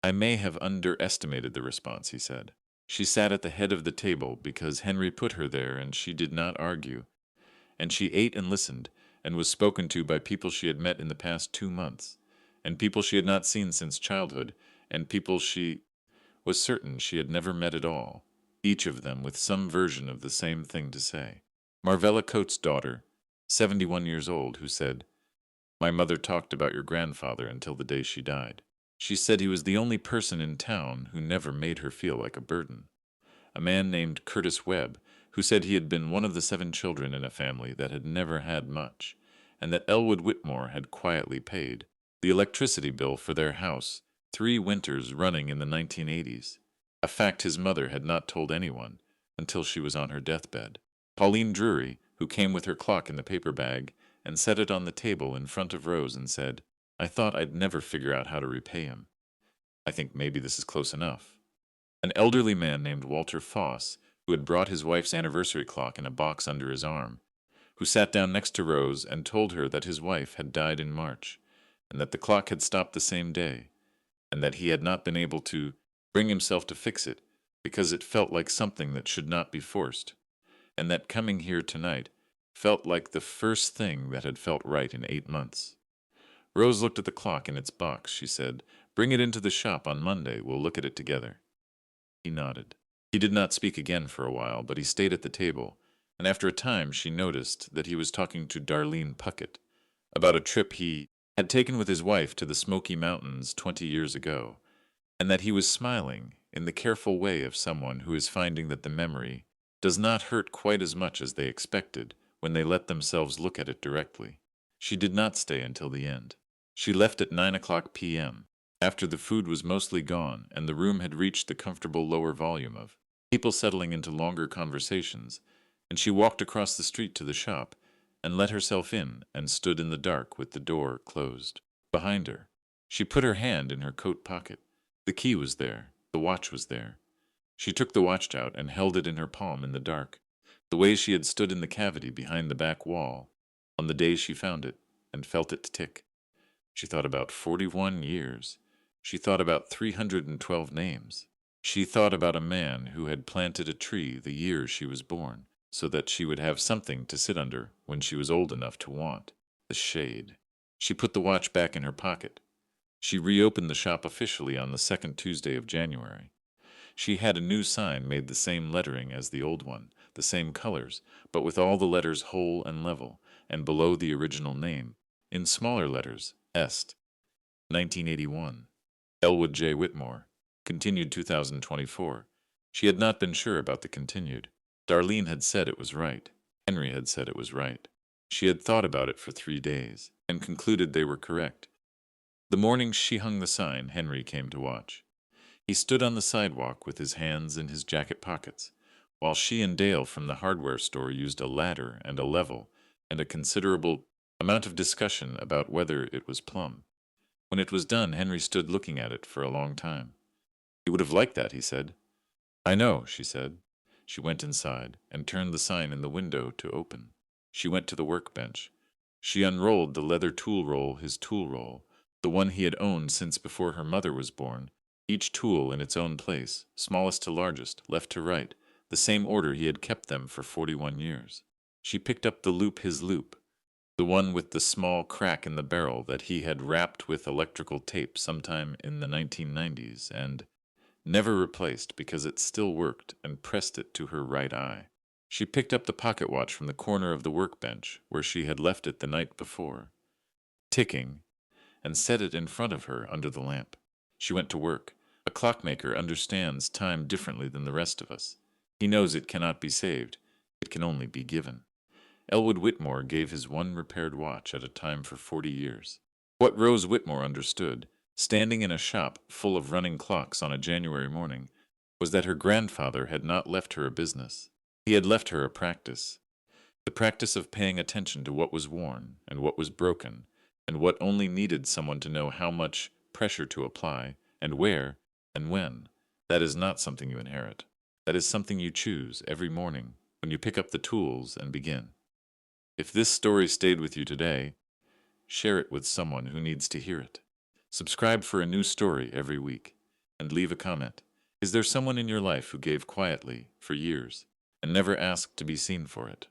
"I may have underestimated the response," he said. She sat at the head of the table because Henry put her there and she did not argue. And she ate and listened and was spoken to by people she had met in the past 2 months, and people she had not seen since childhood, and people she was certain she had never met at all, each of them with some version of the same thing to say. Marvella Coates' daughter, 71 years old, who said, "My mother talked about your grandfather until the day she died. She said he was the only person in town who never made her feel like a burden." A man named Curtis Webb, who said he had been one of the 7 children in a family that had never had much, and that Elwood Whitmore had quietly paid the electricity bill for their house 3 winters running in the 1980s, a fact his mother had not told anyone until she was on her deathbed. Pauline Drury, who came with her clock in the paper bag and set it on the table in front of Rose and said, "I thought I'd never figure out how to repay him. I think maybe this is close enough." An elderly man named Walter Foss, who had brought his wife's anniversary clock in a box under his arm, who sat down next to Rose and told her that his wife had died in March, and that the clock had stopped the same day, and that he had not been able to bring himself to fix it because it felt like something that should not be forced, and that coming here tonight felt like the first thing that had felt right in 8 months. Rose looked at the clock in its box. She said, "Bring it into the shop on Monday. We'll look at it together." He nodded. He did not speak again for a while, but he stayed at the table, and after a time she noticed that he was talking to Darlene Puckett about a trip he had taken with his wife to the Smoky Mountains 20 years ago, and that he was smiling in the careful way of someone who is finding that the memory does not hurt quite as much as they expected when they let themselves look at it directly. She did not stay until the end. She left at 9 o'clock p.m., after the food was mostly gone and the room had reached the comfortable lower volume of people settling into longer conversations, and she walked across the street to the shop and let herself in and stood in the dark with the door closed behind her. She put her hand in her coat pocket. The key was there. The watch was there. She took the watch out and held it in her palm in the dark, the way she had stood in the cavity behind the back wall on the day she found it and felt it tick. She thought about 41 years. She thought about 312 names. She thought about a man who had planted a tree the year she was born, so that she would have something to sit under when she was old enough to want the shade. She put the watch back in her pocket. She reopened the shop officially on the second Tuesday of January. She had a new sign made the same lettering as the old one, the same colors, but with all the letters whole and level, and below the original name, in smaller letters, Est. 1981. Elwood J. Whitmore. Continued 2024. She had not been sure about the continued. Darlene had said it was right. Henry had said it was right. She had thought about it for 3 days, and concluded they were correct. The morning she hung the sign, Henry came to watch. He stood on the sidewalk with his hands in his jacket pockets, while she and Dale from the hardware store used a ladder and a level, and a considerable amount of discussion about whether it was plumb. When it was done, Henry stood looking at it for a long time. "He would have liked that," he said. "I know," she said. She went inside and turned the sign in the window to open. She went to the workbench. She unrolled the leather tool roll, his tool roll, the one he had owned since before her mother was born, each tool in its own place, smallest to largest, left to right, the same order he had kept them for 41 years. She picked up the loop, his loop, the one with the small crack in the barrel that he had wrapped with electrical tape sometime in the 1990s, and never replaced because it still worked, and pressed it to her right eye. She picked up the pocket watch from the corner of the workbench where she had left it the night before, ticking, and set it in front of her under the lamp. She went to work. A clockmaker understands time differently than the rest of us. He knows it cannot be saved. It can only be given. Elwood Whitmore gave his one repaired watch at a time for 40 years. What Rose Whitmore understood, standing in a shop full of running clocks on a January morning, was that her grandfather had not left her a business. He had left her a practice. The practice of paying attention to what was worn and what was broken, and what only needed someone to know how much pressure to apply, and where, and when. That is not something you inherit. That is something you choose every morning when you pick up the tools and begin. If this story stayed with you today, share it with someone who needs to hear it. Subscribe for a new story every week, and leave a comment. Is there someone in your life who gave quietly for years and never asked to be seen for it?